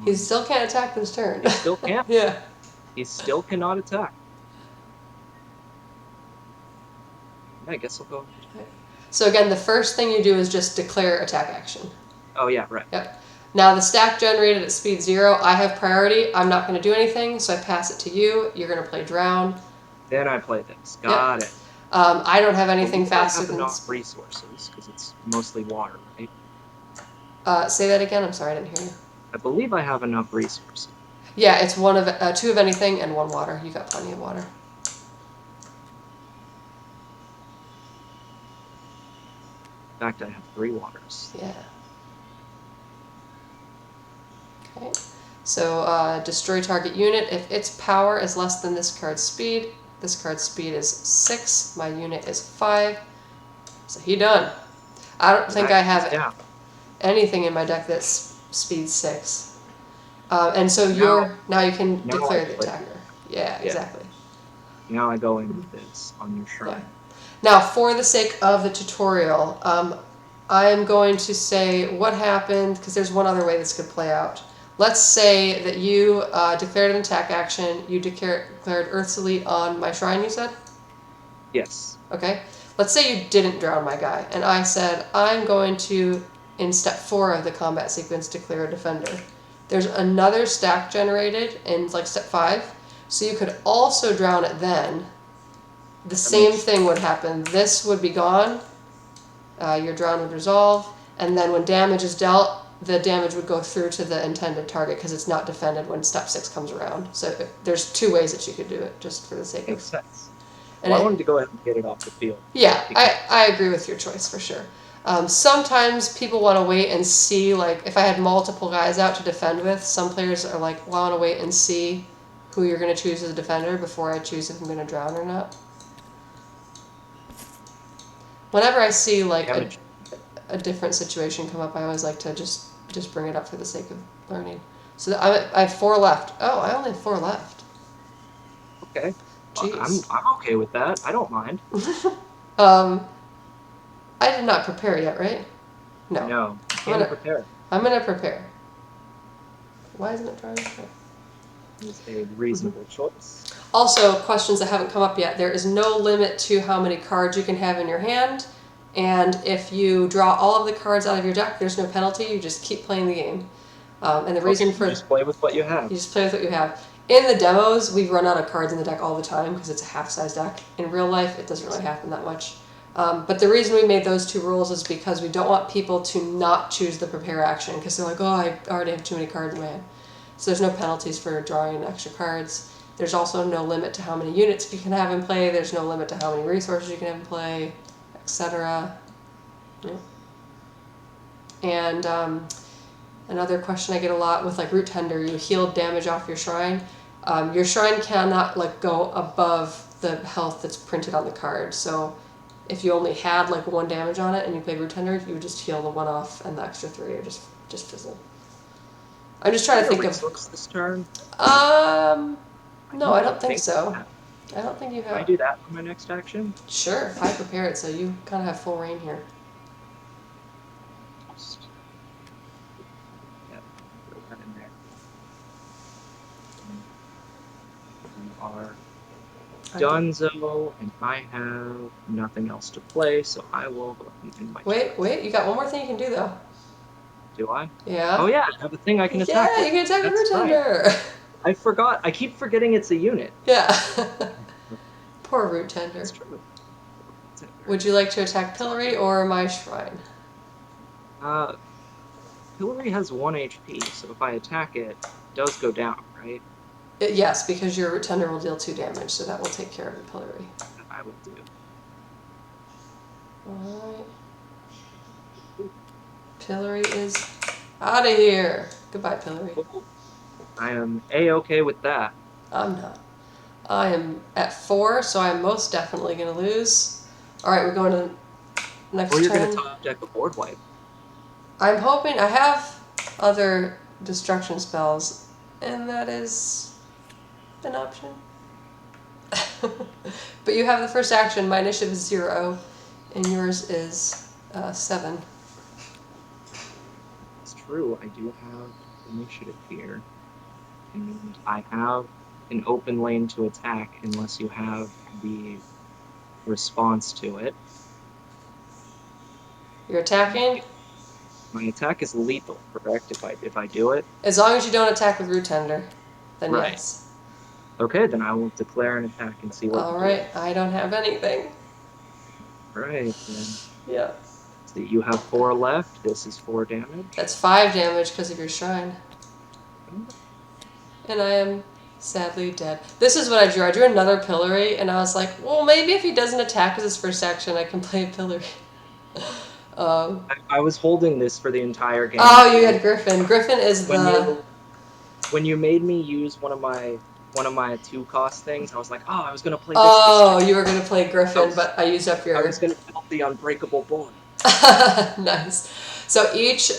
He still can't attack this turn.
He still can't.
Yeah.
He still cannot attack. I guess I'll go.
So again, the first thing you do is just declare attack action.
Oh yeah, right.
Yep. Now the stack generated at speed 0, I have priority. I'm not going to do anything, so I pass it to you. You're going to play drown.
Then I play this. Got it.
I don't have anything faster
than... I have
than...
enough resources, because it's mostly water, right?
Say that again? I'm sorry, I didn't hear you.
I believe I have enough resources.
Yeah, it's 2 of anything and 1 water. You got plenty of water.
In fact, I have 3 waters.
Yeah. Okay. So destroy target unit. If its power is less than this card's speed is 6. My unit is 5. So he done. I don't think I have anything in my deck that's speed 6. And so now you can declare the attacker. Yeah, exactly.
Now I go in with this on your shrine.
Yeah. Now, for the sake of the tutorial, I am going to say what happened, because there's one other way this could play out. Let's say that you declared an attack action. You declared Earth's Elite on my shrine, you said?
Yes.
Okay. Let's say you didn't drown my guy, and I said, I'm going to, in step 4 of the combat sequence, declare a defender. There's another stack generated in like step 5, so you could also drown it then. The same thing would happen. This would be gone. Your drown would resolve, and then when damage is dealt, the damage would go through to the intended target because it's not defended when step 6 comes around. So there's 2 ways that you could do it, just for the sake of...
Makes sense. Well, I wanted to go ahead and get it off the field.
Yeah, I agree with your choice for sure. Sometimes people want to wait and see, like, if I had multiple guys out to defend with, some players are like, well, I want to wait and see who you're going to choose as a defender before I choose if I'm going to drown or not. Whenever I see, like, a different situation come up, I always like to just bring it up for the sake of learning. So I have 4 left. Oh, I only have 4 left.
Okay.
Jeez.
I'm okay with that. I don't mind.
I did not prepare yet, right? No.
No. I'm prepare.
I'm gonna prepare. Why isn't it trying to prepare?
It's a reasonable choice.
Also, questions that haven't come up yet. There is no limit to how many cards you can have in your hand, and if you draw all of the cards out of your deck, there's no penalty. You just keep playing the game. And the reason for...
You just play with what you have.
You just play with what you have. In the demos, we run out of cards in the deck all the time because it's a half-size deck. In real life, it doesn't really happen that much. But the reason we made those 2 rules is because we don't want people to not choose the prepare action because they're like, oh, I already have too many cards in my hand. So there's no penalties for drawing extra cards. There's also no limit to how many units you can have in play. There's no limit to how many resources you can have in play, etc. Yeah. And another question I get a lot with like Root Tender, you heal damage off your shrine. Your shrine cannot like go above the health that's printed on the card. So if you only had like 1 damage on it and you played Root Tender, you would just heal the 1 off, and the extra 3 are just fizzle. I'm just trying to think of.
This turn?
No, I don't think so. I don't think you have.
Can I do that for my next action?
Sure, I prepared, so you kind of have full reign here.
Yeah, throw that in there. We are Dunzo, and I have nothing else to play, so I will go ahead and end my turn.
Wait, you got one more thing you can do though.
Do I?
Yeah?
Oh yeah, I have a thing I can attack
Yeah, you
with.
can attack with
That's
Root
right.
Tender!
I forgot. I keep forgetting it's a unit.
Yeah. Poor Root
That's
Tender.
true.
Would you like to attack Pillory or my shrine?
Uh, Hillary has 1 HP, so if I attack it, it does go down, right?
Yes, because your Root Tender will deal 2 damage, so that will take care of the Pillory.
That I would do.
Alright. Pillory is out of here. Goodbye, Pillory.
Cool. I am A-okay with that.
I'm not. I am at 4, so I'm most definitely going to lose. Alright, we're going to next
Or you're going
turn.
to top deck a board wipe.
I'm hoping I have other destruction spells, and that is an option. But you have the first action. My initiative is 0, and yours is 7.
It's true, I do have initiative here. And I have an open lane to attack unless you have the response to it.
You're attacking?
My attack is lethal, correct? If I do it?
As long as you don't attack with Root Tender, then
Right.
yes.
Okay, then I will declare an attack and see what you do.
Alright, I don't have anything.
Right, then.
Yeah.
So you have 4 left. This is 4 damage.
That's 5 damage because of your shrine. And I am sadly dead. This is what I drew. I drew another Pillory, and I was like, well, maybe if he doesn't attack as his first action, I can play a Pillory.
I was holding this for the entire game.
Oh, you had Griffin. Griffin is
when you made me use one of my 2-cost things, I was like, oh, I was gonna play this.
Oh, you were gonna play Griffin, but I used up your.
I was gonna build the unbreakable board.
Nice. So each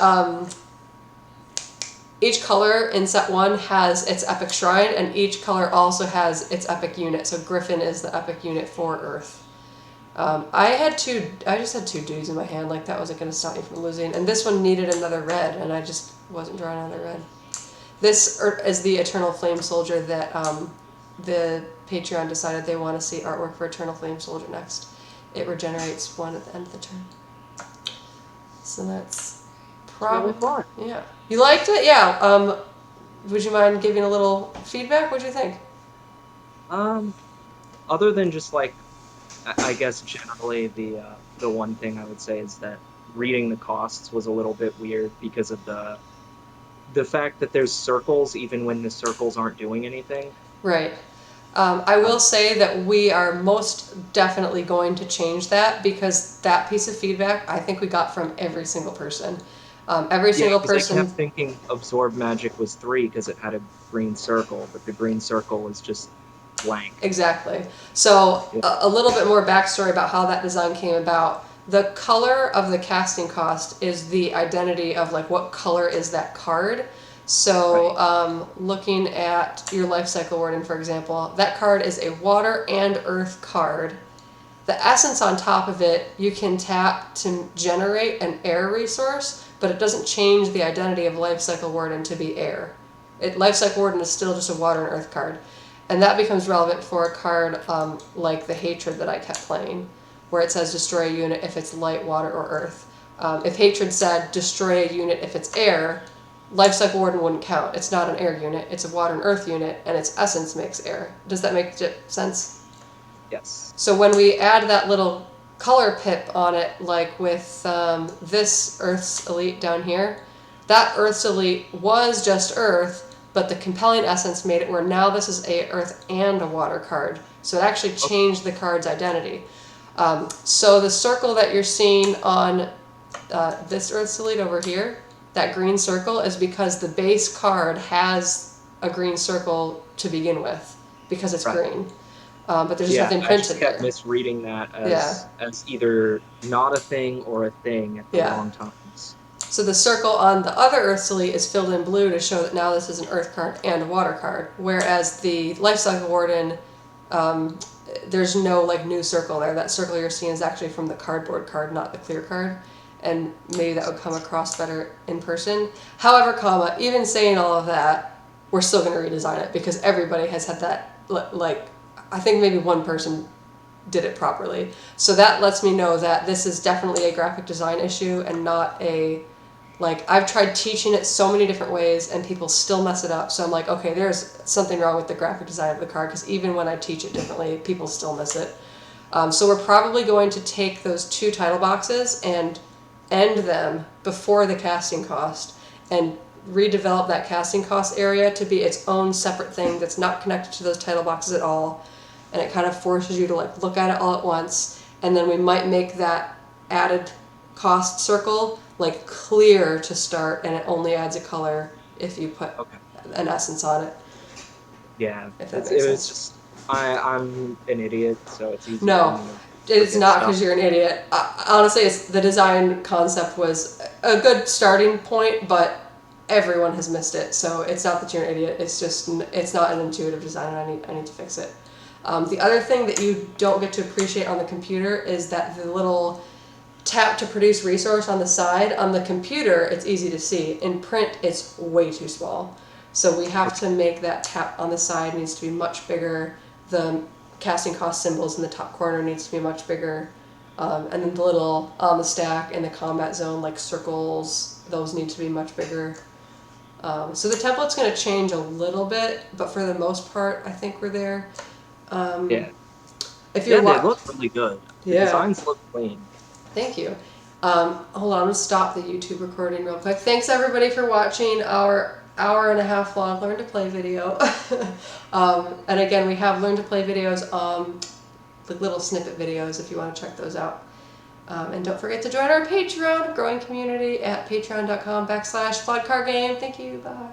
color in set 1 has its epic shrine, and each color also has its epic unit. So Griffin is the epic unit for Earth. I just had 2 dudes in my hand, like that wasn't going to stop me from losing. And this one needed another red, and I just wasn't drawing another red. This is the Eternal Flame Soldier that the Patreon decided they want to see artwork for Eternal Flame Soldier next. It regenerates 1 at the end of the turn. So that's probably
fun.
Yeah. You liked it? Yeah. Would you mind giving a little feedback? What'd you think?
Other than just like, I guess generally the one thing I would say is that reading the costs was a little bit weird because of the fact that there's circles even when the circles aren't doing anything.
Right. I will say that we are most definitely going to change that, because that piece of feedback I think we got from every single person. Every single person.
I kept thinking absorb magic was 3 because it had a green circle, but the green circle was just blank.
Exactly. So a little bit more backstory about how that design came about. The color of the casting cost is the identity of like what color is that card. So looking at your Life Cycle Warden, for example, that card is a water and earth card. The essence on top of it you can tap to generate an air resource, but it doesn't change the identity of Life Cycle Warden to be air. Life Cycle Warden is still just a water and earth card. And that becomes relevant for a card like the Hatred that I kept playing, where it says destroy a unit if it's light, water, or earth. If Hatred said destroy a unit if it's air, Life Cycle Warden wouldn't count. It's not an air unit, it's a water and earth unit, and its essence makes air. Does that make sense?
Yes.
So when we add that little color pip on it, like with this Earth's Elite down here, that Earth's Elite was just Earth, but the compelling essence made it where now this is a earth and a water card. So it actually changed the card's identity. So the circle that you're seeing on this Earth's Elite over here, that green circle, is because the base card has a green circle to begin with, because it's green. But there's just nothing printed there.
I just kept misreading that as either not a thing or a thing at the wrong times.
So the circle on the other Earth's Elite is filled in blue to show that now this is an earth card and a water card, whereas the Life Cycle Warden, there's no like new circle there. That circle you're seeing is actually from the cardboard card, not the clear card, and maybe that would come across better in person. However, even saying all of that, we're still going to redesign it because everybody has had that, like, I think maybe one person did it properly. So that lets me know that this is definitely a graphic design issue and not a Like, I've tried teaching it so many different ways and people still mess it up. So I'm like, okay, there's something wrong with the graphic design of the card, because even when I teach it differently, people still miss it. So we're probably going to take those 2 title boxes and end them before the casting cost and redevelop that casting cost area to be its own separate thing that's not connected to those title boxes at all. And it kind of forces you to like look at it all at once. And then we might make that added cost circle like clear to start, and it only adds a color if you put
Okay.
an essence on it.
Yeah.
If that
It
makes
was
sense.
just I'm an idiot, so it's easy for
No,
me to
it's
forget
not
stuff.
because you're an idiot. Honestly, it's, the design concept was a good starting point, but everyone has missed it. So it's not that you're an idiot. It's just it's not an intuitive design, and I need to fix it. The other thing that you don't get to appreciate on the computer is that the little tap to produce resource on the side. On the computer, it's easy to see. In print, it's way too small. So we have to make that tap on the side needs to be much bigger. The casting cost symbols in the top corner needs to be much bigger. And then the little on the stack in the combat zone, like circles, those need to be much bigger. So the template's going to change a little bit, but for the most part, I think we're there.
Yeah.
If
Yeah,
you're
they look really good. The
yeah.
designs look clean.
Thank you. Hold on, I'm gonna stop the YouTube recording real quick. Thanks everybody for watching our hour and a half long Learn to Play video. And again, we have Learn to Play videos, like little snippet videos if you want to check those out. And don't forget to join our Patreon, growing community at patreon.com/FloodCardGame. Thank you, bye.